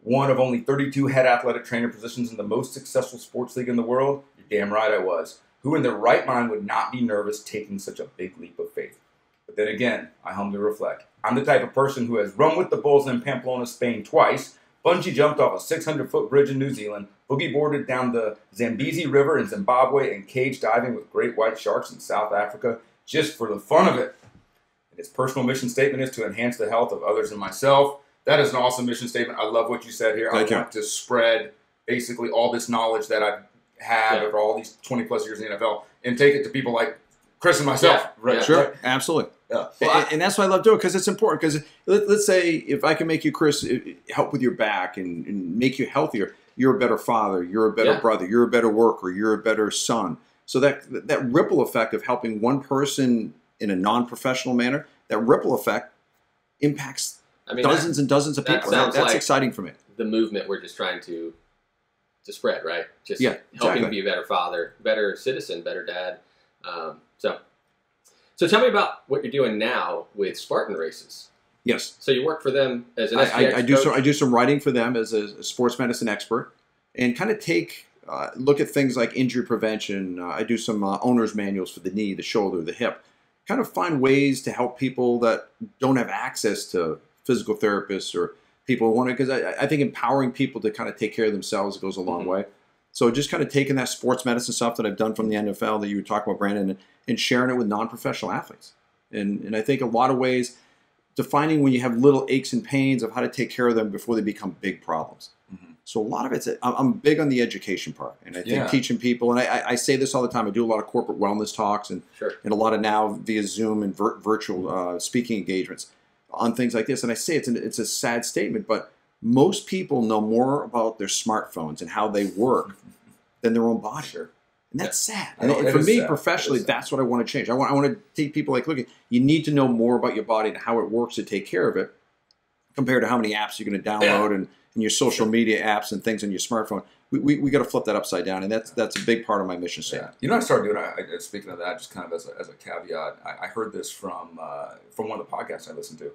one of only 32 head athletic trainer positions in the most successful sports league in the world? You're damn right I was. Who in their right mind would not be nervous taking such a big leap of faith? But then again, I humbly reflect. I'm the type of person who has run with the Bulls in Pamplona, Spain twice, bungee jumped off a 600-foot bridge in New Zealand, boogie boarded down the Zambezi River in Zimbabwe, and cage diving with great white sharks in South Africa just for the fun of it. And his personal mission statement is to enhance the health of others and myself. That is an awesome mission statement. I love what you said here. I want to spread basically all this knowledge that I've had over all these 20-plus years in the NFL and take it to people like Chris and myself. Yeah. Right. Sure. Right. Absolutely. Yeah. And that's why I love doing it, because it's important. Because let's say if I can make you, Chris, help with your back and make you healthier, you're a better father, you're a better brother, you're a better worker, you're a better son. So that ripple effect of helping one person in a non-professional manner, that ripple effect impacts dozens and dozens of people. That's like exciting for me. The movement we're just trying to spread, right? Just helping be a better father, better citizen, better dad. So tell me about what you're doing now with Spartan races. Yes. So you work for them as an SPX coach? I do some writing for them as a sports medicine expert, and kind of look at things like injury prevention. I do some owner's manuals for the knee, the shoulder, the hip. Kind of find ways to help people that don't have access to physical therapists or people who want to, because I think empowering people to kind of take care of themselves goes a long way. So just kind of taking that sports medicine stuff that I've done from the NFL that you were talking about, Brandon, and sharing it with non-professional athletes. And I think a lot of ways, defining when you have little aches and pains of how to take care of them before they become big problems. So a lot of it's, I'm big on the education part. And I think teaching people, and I say this all the time, I do a lot of corporate wellness talks and a lot of now via Zoom and virtual speaking engagements on things like this. And I say it's a sad statement, but most people know more about their smartphones and how they work than their own body. And that's sad. And for me, professionally, that's what I want to change. I want to take people like, look, you need to know more about your body and how it works to take care of it compared to how many apps you're going to download and your social media apps and things on your smartphone. We got to flip that upside down, and that's a big part of my mission statement. You know, I started doing. Speaking of that, just kind of as a caveat, I heard this from one of the podcasts I listened to.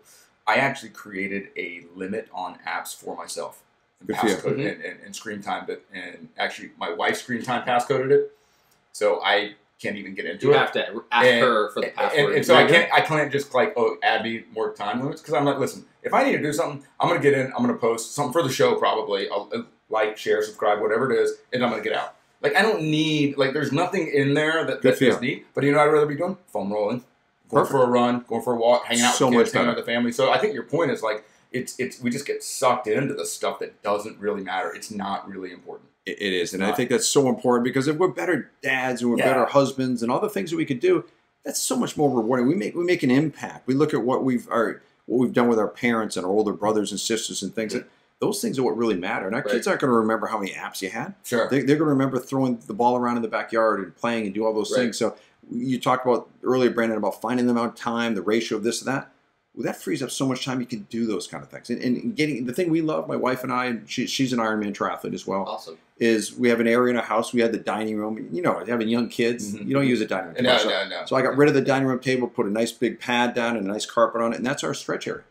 I actually created a limit on apps for myself and passcode and screen time. And actually, my wife's screen time passcoded it, so I can't even get into it. You have to ask her for the password. And so I can't just like, add me more time limits, because I'm like, listen, if I need to do something, I'm going to get in, I'm going to post something for the show probably. I'll like, share, subscribe, whatever it is, and I'm going to get out. Like, I don't need, like, there's nothing in there that is neat. But you know what I'd rather be doing? Phone rolling, going for a run, going for a walk, hanging out with kids, hanging out with the family. So I think your point is, like, it's we just get sucked into the stuff that doesn't really matter. It's not really important. It is, and I think that's so important, because if we're better dads and we're better husbands and all the things that we could do, that's so much more rewarding. We make an impact. We look at what we've done with our parents and our older brothers and sisters and things. Those things are what really matter. And our kids aren't going to remember how many apps you had. They're going to remember throwing the ball around in the backyard and playing and do all those things. So you talked about earlier, Brandon, about finding them out time, the ratio of this and that. Well, that frees up so much time you can do those kind of things. And getting the thing we love, my wife and I, and she's an Ironman triathlete as well. Awesome. Is we have an area in our house. We had the dining room. You know, having young kids, you don't use a dining room. No. So I got rid of the dining room table, put a nice big pad down and a nice carpet on it, and that's our stretch area.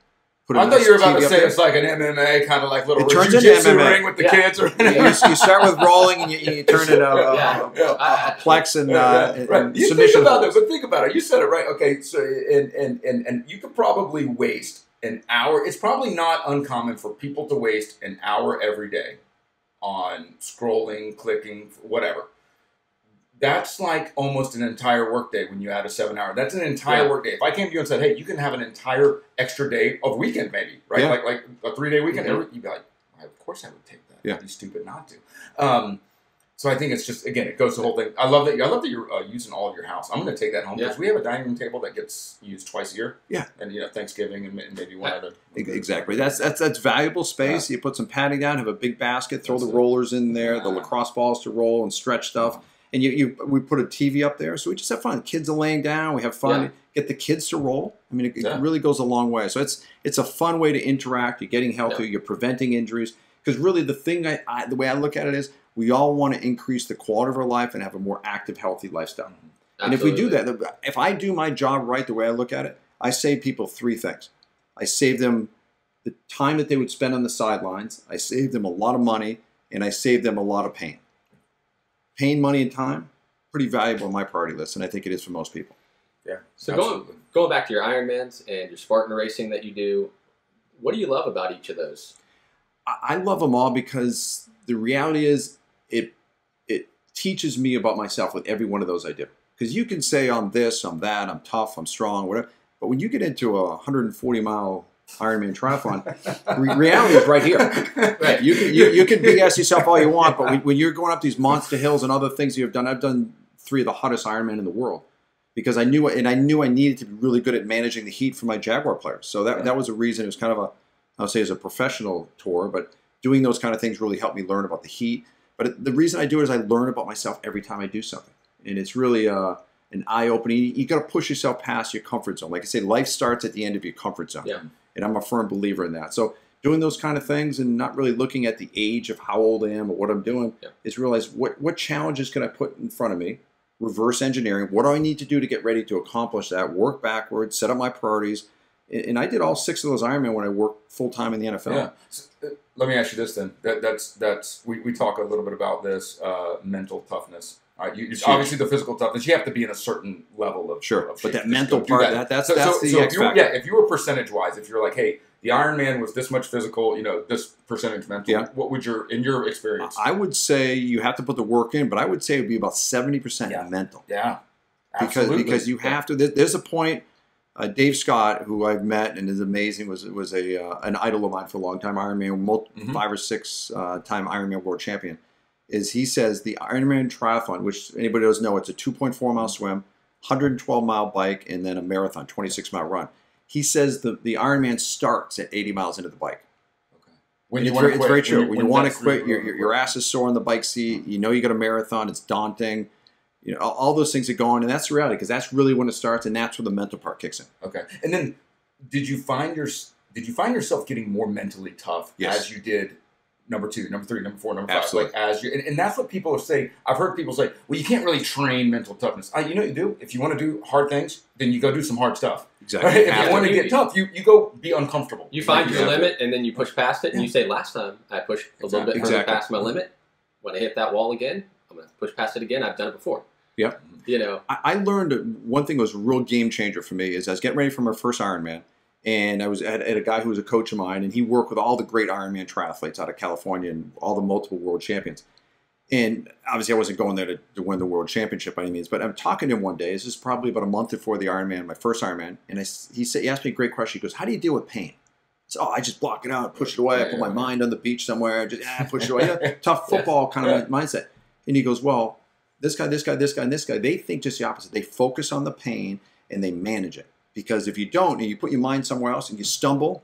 I thought you were about to say it's like an MMA kind of like little jiu-jitsu ring with the kids. Or you start with rolling and you turn it a plex and you submission. Think about this, but think about it. You said it right. Okay, so and you could probably waste an hour. It's probably not uncommon for people to waste an hour every day on scrolling, clicking, whatever. That's like almost an entire workday when you add a 7 hour. That's an entire workday. If I came to you and said, hey, you can have an entire extra day of weekend maybe, right? Like a 3-day weekend, you'd be like, of course I would take that. I'd be stupid not to. So I think it's just, again, it goes the whole thing. I love that you're using all of your house. I'm going to take that home because we have a dining room table that gets used twice a year. Yeah. And, Thanksgiving and maybe one other. Exactly. That's valuable space. You put some padding down, have a big basket, throw the rollers in there, the lacrosse balls to roll and stretch stuff. And we put a TV up there, so we just have fun. Kids are laying down. We have fun. Get the kids to roll. I mean, it really goes a long way. So it's a fun way to interact. You're getting healthier. You're preventing injuries. Because really, the way I look at it is, we all want to increase the quality of our life and have a more active, healthy lifestyle. Absolutely. And if we do that, if I do my job right, the way I look at it, I save people 3 things. I save them the time that they would spend on the sidelines. I save them a lot of money, and I save them a lot of pain. Pain, money, and time, pretty valuable on my priority list, and I think it is for most people. Yeah. So going back to your Ironmans and your Spartan racing that you do, what do you love about each of those? I love them all because the reality is it teaches me about myself with every one of those I do. Because you can say I'm this, I'm that, I'm tough, I'm strong, whatever. But when you get into a 140-mile Ironman triathlon, reality is right here. Right. You can BS yourself all you want, but when you're going up these monster hills and other things you've done, I've done 3 of the hottest Ironman in the world. Because I knew I needed to be really good at managing the heat for my Jaguar players. So that was a reason. It was kind of I would say as a professional tour, but doing those kind of things really helped me learn about the heat. But the reason I do it is I learn about myself every time I do something. And it's really an eye-opening. You got to push yourself past your comfort zone. Like I say, life starts at the end of your comfort zone. Yeah. And I'm a firm believer in that. So doing those kind of things and not really looking at the age of how old I am or what I'm doing is realize what challenges can I put in front of me, reverse engineering, what do I need to do to get ready to accomplish that, work backwards, set up my priorities. And I did all 6 of those Ironman when I worked full-time in the NFL. Yeah. So, let me ask you this then. We talk a little bit about this mental toughness. Right? Obviously, the physical toughness, you have to be in a certain level of of but that mental part, that's the X factor. If you were percentage-wise, if you're like, hey, the Ironman was this much physical, this percentage mental, what would in your experience? I would say you have to put the work in, but I would say it would be about 70% mental. Yeah, absolutely. Because you have to. There's a point. Dave Scott, who I've met and is amazing, was an idol of mine for a long time. Ironman, 5 or 6 time Ironman world champion. He says the Ironman triathlon, which anybody doesn't know, it's a 2.4 mile swim, 112 mile bike, and then a marathon, 26 mile run. He says the Ironman starts at 80 miles into the bike. Okay. It's very true. When you want to quit, your ass is sore on the bike seat. You know you got a marathon. It's daunting. All those things that go on, and that's the reality because that's really when it starts, and that's when the mental part kicks in. Okay. And then, did you find yourself getting more mentally tough as you did number 2, number 3, number 4, number 5? Absolutely. Like and that's what people say. I've heard people say, "Well, you can't really train mental toughness." You know what you do? If you want to do hard things, then you go do some hard stuff. Exactly. Right? If you want to get tough, you go be uncomfortable. You find your limit, and then you push past it, and you say, "Last time I pushed a little bit further past my limit. When I hit that wall again, I'm going to push past it again. I've done it before." Yeah. I learned one thing that was a real game changer for me is I was getting ready for my first Ironman, and I was at a guy who was a coach of mine, and he worked with all the great Ironman triathletes out of California and all the multiple world champions. And obviously I wasn't going there to win the world championship by any means, but I'm talking to him one day. This is probably about a month before the Ironman, my first Ironman, and he asked me a great question. He goes, "How do you deal with pain?" I said, I just block it out, push it away. I put my mind on the beach somewhere, just push it away. Tough football kind of mindset. And he goes, "Well, this guy, and this guy, they think just the opposite. They focus on the pain and they manage it. Because if you don't, and you put your mind somewhere else and you stumble,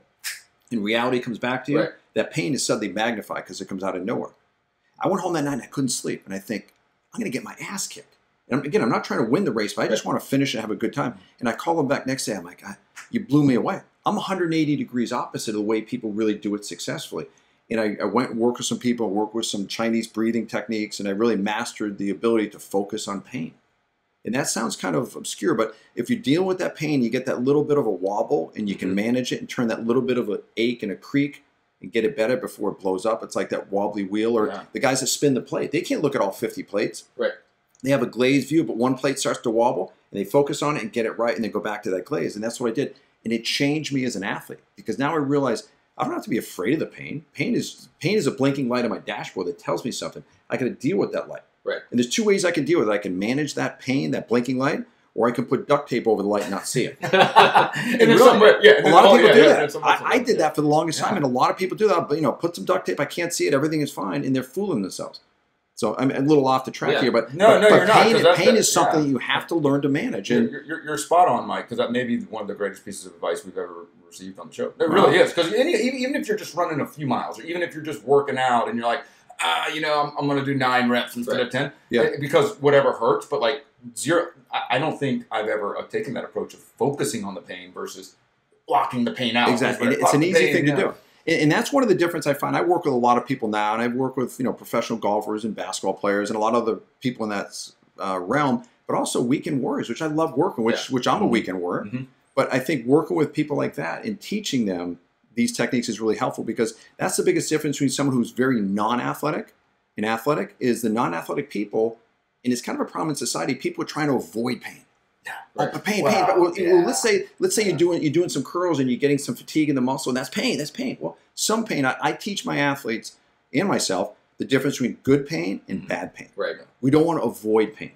and reality comes back to you, that pain is suddenly magnified because it comes out of nowhere." I went home that night and I couldn't sleep. And I think, I'm going to get my ass kicked. And again, I'm not trying to win the race, but I just want to finish and have a good time. And I call him back next day. I'm like, "You blew me away." I'm 180 degrees opposite of the way people really do it successfully. And I went and worked with some people, worked with some Chinese breathing techniques, and I really mastered the ability to focus on pain. And that sounds kind of obscure, but if you deal with that pain, you get that little bit of a wobble, and you can manage it and turn that little bit of an ache and a creak and get it better before it blows up. It's like that wobbly wheel, or the guys that spin the plate. They can't look at all 50 plates. Right. They have a glazed view, but one plate starts to wobble, and they focus on it and get it right, and then go back to that glaze. And that's what I did. And it changed me as an athlete, because now I realize I don't have to be afraid of the pain. Pain is a blinking light on my dashboard that tells me something. I got to deal with that light. Right. And there's 2 ways I can deal with it. I can manage that pain, that blinking light, or I can put duct tape over the light and not see it. And really, a lot of people do that. I did that for the longest time, and a lot of people do that. But put some duct tape. I can't see it. Everything is fine, and they're fooling themselves. So I'm a little off the track here, but you're not. Pain is something you have to learn to manage. And you're spot on, Mike, because that may be one of the greatest pieces of advice we've ever received on the show. It really is, because even if you're just running a few miles, or even if you're just working out and you're like, I'm going to do 9 reps instead of 10, because whatever hurts, but like 0. I don't think I've ever taken that approach of focusing on the pain versus blocking the pain out. Exactly, it's an easy thing to do. And that's one of the difference I find. I work with a lot of people now, and I've worked with professional golfers and basketball players and a lot of other people in that realm, but also weekend warriors, which I love working with, which I'm a weekend warrior. Mm-hmm. But I think working with people like that and teaching them these techniques is really helpful, because that's the biggest difference between someone who's very non-athletic and athletic is the non-athletic people, and it's kind of a problem in society. People are trying to avoid pain. Right. Oh, pain. But let's say you're doing some curls and you're getting some fatigue in the muscle, and that's pain. That's pain. Well, some pain. I teach my athletes and myself the difference between good pain and bad pain. Right. We don't want to avoid pain.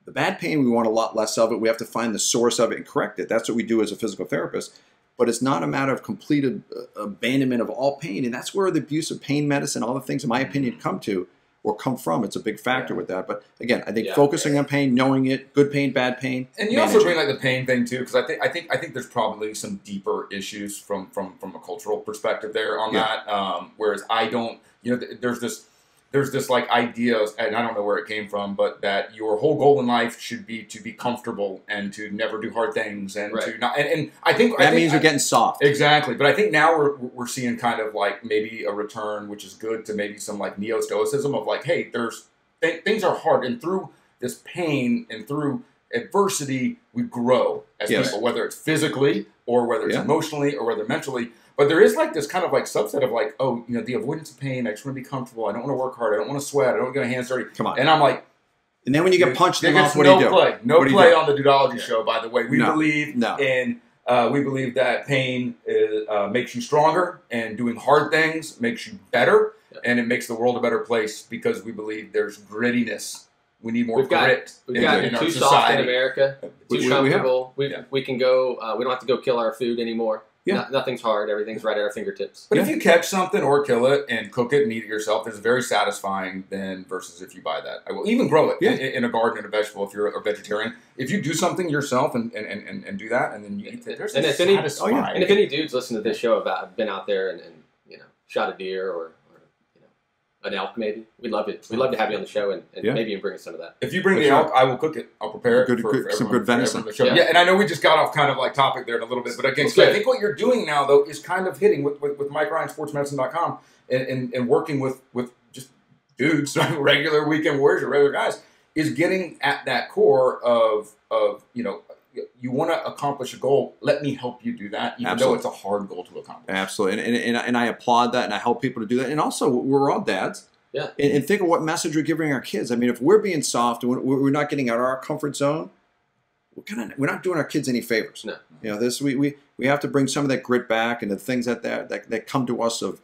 The bad pain, we want a lot less of it. We have to find the source of it and correct it. That's what we do as a physical therapist. But it's not a matter of complete abandonment of all pain, and that's where the abuse of pain medicine, all the things, in my opinion, come from. It's a big factor with that. But again, I think focusing on pain, knowing it, good pain, bad pain, and you also bring like the pain thing too, because I think there's probably some deeper issues from a cultural perspective there on that. Whereas I don't, there's this like idea, and I don't know where it came from, but that your whole goal in life should be to be comfortable and to never do hard things and to not. And I think that means you're getting soft. Exactly, but I think now we're seeing kind of like maybe a return, which is good, to maybe some like neo-stoicism of like, hey, things are hard, and through this pain and through adversity, we grow as people, whether it's physically or whether it's emotionally or whether mentally. But there is like this kind of like subset of like, the avoidance of pain. I just want to be comfortable. I don't want to work hard. I don't want to sweat. I don't want to get my hands dirty. Come on. And I'm like, and then when you get punched in the mouth, what do you do? No play on the Dudeology show, by the way. We believe that pain makes you stronger, and doing hard things makes you better, and it makes the world a better place, because we believe there's grittiness. We need more grit. We've gotten too soft in America, too comfortable. We can go. We don't have to go kill our food anymore. Yeah. Nothing's hard. Everything's right at our fingertips. But if you catch something or kill it and cook it and eat it yourself, it's very satisfying then versus if you buy that. I will even grow it in a garden and a vegetable if you're a vegetarian. If you do something yourself and do that, and then you eat it, there's and if any dudes listen to this show have been out there and shot a deer or an elk, maybe. We'd love it. We'd love to have you on the show and maybe you bring us some of that. If you bring the elk, I will cook it. I'll prepare it for some good venison. Yeah, and I know we just got off kind of like topic there in a little bit, but again, I think what you're doing now though is kind of hitting with MikeRyanSportsMedicine.com and working with just dudes, regular weekend warriors or regular guys, is getting at that core of you want to accomplish a goal. Let me help you do that, even though it's a hard goal to accomplish. Absolutely, and I applaud that, and I help people to do that. And also, we're all dads. Yeah. And think of what message we're giving our kids. I mean, if we're being soft and we're not getting out of our comfort zone, we're not doing our kids any favors. No. We have to bring some of that grit back, and the things that come to us of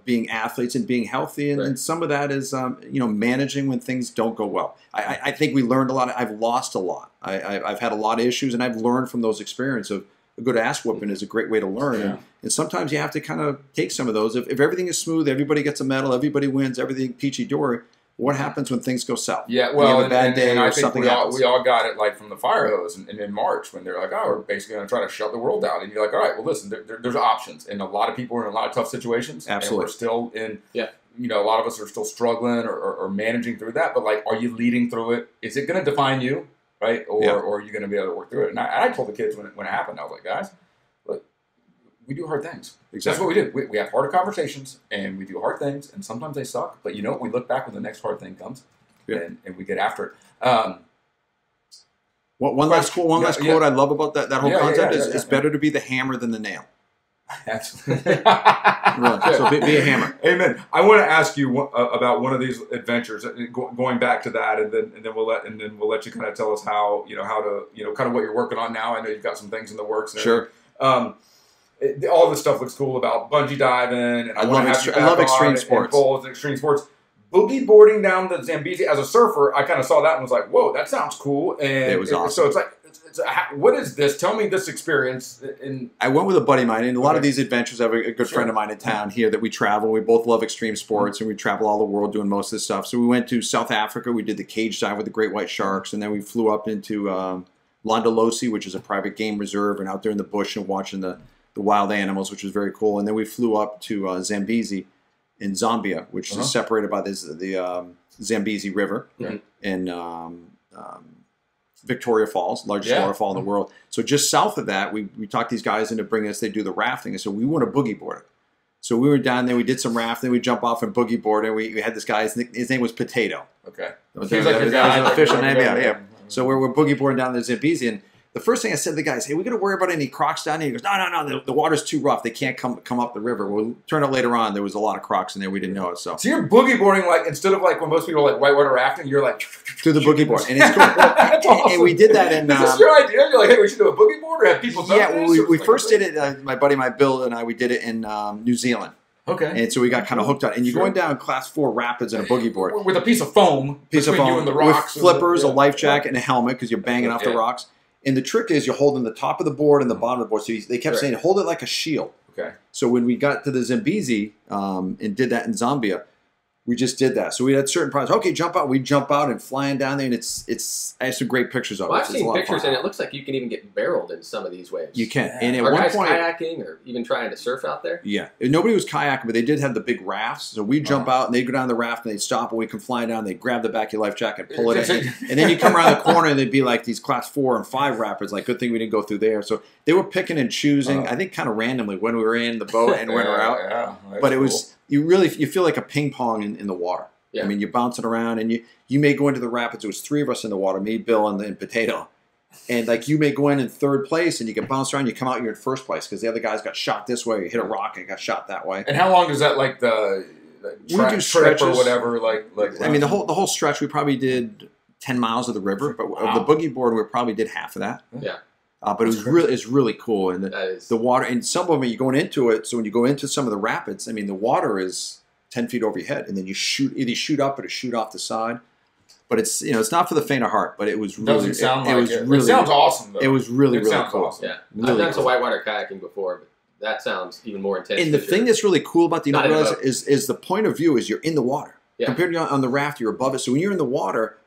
being athletes and being healthy, and some of that is managing when things don't go well. I think we learned a lot. I've lost a lot. I've had a lot of issues, and I've learned from those experiences. A good ass whooping is a great way to learn, and sometimes you have to kind of take some of those. If everything is smooth, everybody gets a medal, everybody wins, everything peachy dory. What happens when things go south? Yeah, well, and I think we all got it like from the fire hose in March when they're like, oh, we're basically going to try to shut the world down. And you're like, all right, well, listen, there's options. And a lot of people are in a lot of tough situations. Absolutely. And we're still in, a lot of us are still struggling or managing through that. But like, are you leading through it? Is it going to define you, right? Or are you going to be able to work through it? And I told the kids when it happened, I was like, guys, look, we do hard things. Exactly. That's what we do. We have harder conversations, and we do hard things, and sometimes they suck. But we look back when the next hard thing comes. And we get after it. One last quote I love about that whole concept is it's better to be the hammer than the nail. Absolutely. Really. So be a hammer. Amen. I want to ask you about one of these adventures. Going back to that, and then we'll let you kind of tell us how to kind of what you're working on now. I know you've got some things in the works. Sure. All this stuff looks cool about bungee diving, and I love extreme sports. Bowls and extreme sports. boogie boarding down the Zambezi as a surfer, I kind of saw that and was like, whoa, that sounds cool. And it was awesome. So it's like, what is this? Tell me this experience. I went with a buddy of mine, and a lot of these adventures, I have a good friend of mine in town here that we travel. We both love extreme sports, and we travel all the world doing most of this stuff. So we went to South Africa. We did the cage dive with the great white sharks, and then we flew up into Londolosi, which is a private game reserve, and out there in the bush and watching the wild animals, which was very cool. And then we flew up to Zambezi in Zambia, which is separated by the Zambezi River and Victoria Falls, largest waterfall in the world. So just south of that, we talked these guys into bringing us. They do the rafting, and so we want to boogie board it. So we were down there. We did some rafting. We jump off and boogie board, and we had this guy. His name was Potato. Okay, he was like your guy, like official name. Yeah. So we're boogie boarding down the Zambezi, and the first thing I said to the guys, hey, we got to worry about any crocs down here? He goes, no, the water's too rough. They can't come up the river. Well, turned out later on there was a lot of crocs in there. We didn't know it. So you're boogie boarding like instead of like when most people are like whitewater rafting, you're like through the boogie board, and it's cool. Awesome. And we did that in. Is this your idea? You're like, hey, we should do a boogie board or have people done this? Yeah, we first did it. My buddy, Bill, and I, we did it in New Zealand. Okay. And so we got kind of hooked on it. And you're going down class 4 rapids in a boogie board. With a piece of foam between you and the rocks. With flippers, a life jacket, and a helmet because you're banging off the rocks. And the trick is you're holding the top of the board and the bottom of the board. So they kept saying, hold it like a shield. Okay. So when we got to the Zambezi and did that in Zambia, we just did that. So we had certain projects. Okay, jump out. We jump out and flying down there, and I have some great pictures of it. I've seen pictures, and it looks like you can even get barreled in some of these waves. You can. Yeah. And at one guys point, kayaking or even trying to surf out there? Yeah. Nobody was kayaking, but they did have the big rafts. So we jump out, and they'd go down the raft, and they'd stop, and we can fly down. They'd grab the back of your life jacket, pull it in. And then you come around the corner, and they'd be like these class 4 and 5 rapids. Like, good thing we didn't go through there. So they were picking and choosing, I think kind of randomly, when we were in the boat and when we were out. Yeah, but it was, you feel like a ping pong in the water. Yeah. I mean, you're bouncing around, and you may go into the rapids. There was 3 of us in the water, me, Bill, and then Potato. And, like, you may go in 3rd place, and you get bounced around. You come out, you're in 1st place because the other guys got shot this way. You hit a rock and got shot that way. And how long does that, like, we do stretches or whatever? Like I mean, the whole stretch, we probably did 10 miles of the river. But of the boogie board, we probably did half of that. Yeah. But it's really cool. And the water, and some of them, you're going into it. So when you go into some of the rapids, I mean, the water is 10 feet over your head, and then you either shoot up or shoot off the side. But it's it's not for the faint of heart. But it was really it sounds awesome though. It was really cool. Awesome. Yeah, I've done some whitewater kayaking before, but that sounds even more intense. And the thing that's really cool about the is the point of view is you're in the water compared to on the raft. You're above it. So when you're in the water,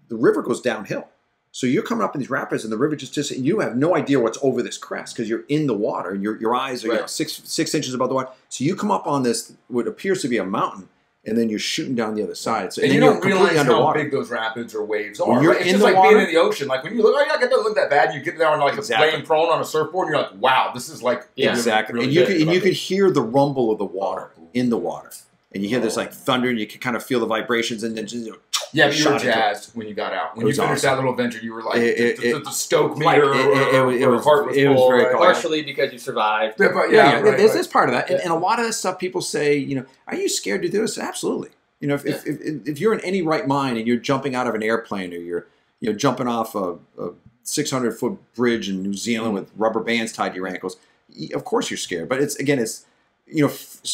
the river goes downhill. So you're coming up in these rapids, and the river just you have no idea what's over this crest because you're in the water, and your eyes are 6 inches above the water. So you come up on this what appears to be a mountain, and then you're shooting down the other side. So and you don't realize how big those rapids or waves are. You're it's just like being in the ocean. Like when you look, it doesn't look that bad. You get there on like laying prone on a surfboard, and you're like, wow, this is like exactly. Really and you could hear the rumble of the water in the water, and you hear this like thunder, and you can kind of feel the vibrations, and then just yeah, but you were jazzed when you got out. When you finished that little adventure, you were like, the stoke meter or heart was full. Very cool. Partially because you survived. There's part of that. And a lot of this stuff, people say, are you scared to do this? Absolutely. If you're in any right mind and you're jumping out of an airplane or you're jumping off a 600-foot bridge in New Zealand with rubber bands tied to your ankles, of course you're scared. But it's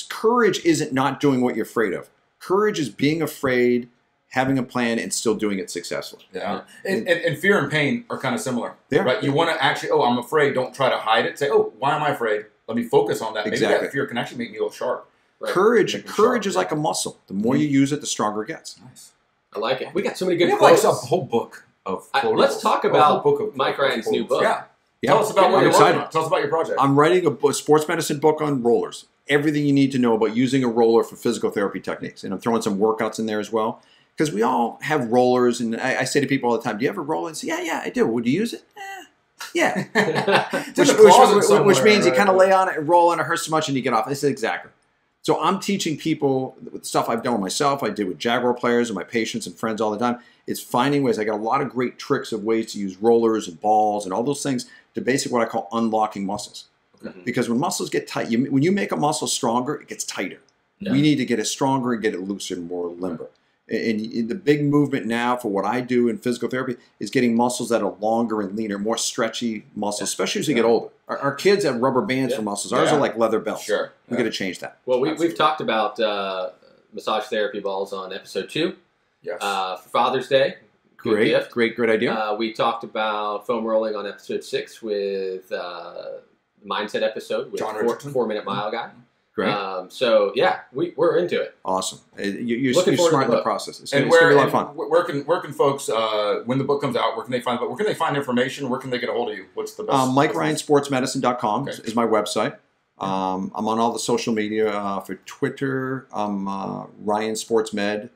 courage isn't not doing what you're afraid of. Courage is being afraid, having a plan, and still doing it successfully. Yeah. And fear and pain are kind of similar. Yeah. Right? You want to actually, I'm afraid. Don't try to hide it. Say, why am I afraid? Let me focus on that. Maybe that fear can actually make me a little sharp. Right? Courage is like a muscle. The more you use it, the stronger it gets. Nice. I like it. We got so many good quotes. quotes. Like a whole book of quotes. Let's talk about Mike Ryan's new book. Yeah. Tell us about what you're working on. Tell us about your project. I'm writing a sports medicine book on rollers. Everything you need to know about using a roller for physical therapy techniques. And I'm throwing some workouts in there as well. Because we all have rollers. And I say to people all the time, do you have a roller? And say, yeah, I do. Would you use it? Yeah. which means you kind of lay on it and roll and it hurts so much and you get off. I said, exactly. So I'm teaching people with stuff I've done with myself. I did with Jaguar players and my patients and friends all the time. It's finding ways. I got a lot of great tricks of ways to use rollers and balls and all those things to basically what I call unlocking muscles. Okay. Because when muscles get tight, when you make a muscle stronger, it gets tighter. Yeah. We need to get it stronger and get it looser and more limber. And the big movement now for what I do in physical therapy is getting muscles that are longer and leaner, more stretchy muscles, especially as you get older. Our kids have rubber bands for muscles. Ours are like leather belts. Sure. We've got to change that. Well, we've talked about massage therapy balls on episode 2. Yes. For Father's Day. Great gift. Great idea. We talked about foam rolling on episode 6 with mindset episode with John 4-Minute Mile Guy. Great. So yeah, we're into it. Awesome. You're Looking forward smart to in the the book. process. It's And going to be a lot of fun. where can folks, when the book comes out, where can they find the book? Where can they find information? Where can they get a hold of you? What's the best? MikeRyanSportsMedicine.com Okay. is my website. I'm on all the social media for Twitter. I'm Ryan Sports Med.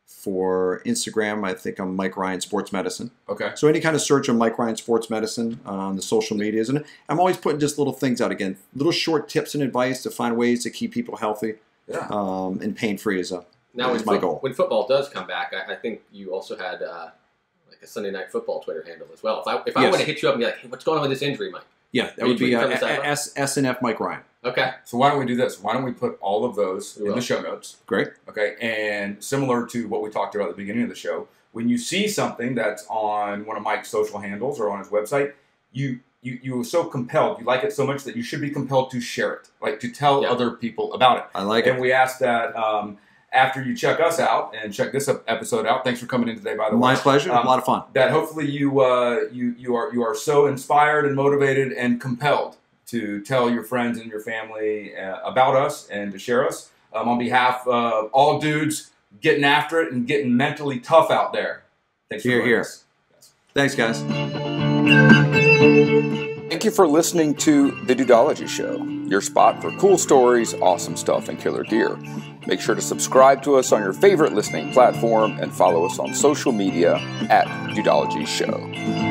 For Instagram, I think I'm Mike Ryan Sports Medicine. Okay. So any kind of search on Mike Ryan Sports Medicine on the social medias. And I'm always putting just little things out again. Little short tips and advice to find ways to keep people healthy and pain-free is my goal. When football does come back, I think you also had like a Sunday Night Football Twitter handle as well. If I want to hit you up and be like, hey, what's going on with this injury, Mike? Yeah, that would be SNF Mike Ryan. Okay. So why don't we do this? Why don't we put all of those in the show notes? Great. Okay. And similar to what we talked about at the beginning of the show, when you see something that's on one of Mike's social handles or on his website, you are so compelled, you like it so much that you should be compelled to share it, like to tell other people about it. I like it. And we ask that after you check us out and check this episode out. Thanks for coming in today, by the way. My pleasure. A lot of fun. That hopefully you are so inspired and motivated and compelled to tell your friends and your family about us and to share us. On behalf of all dudes getting after it and getting mentally tough out there. Thanks for joining us. Thanks, guys. Thank you for listening to The Dudeology Show, your spot for cool stories, awesome stuff, and killer gear. Make sure to subscribe to us on your favorite listening platform and follow us on social media at Dudeology Show.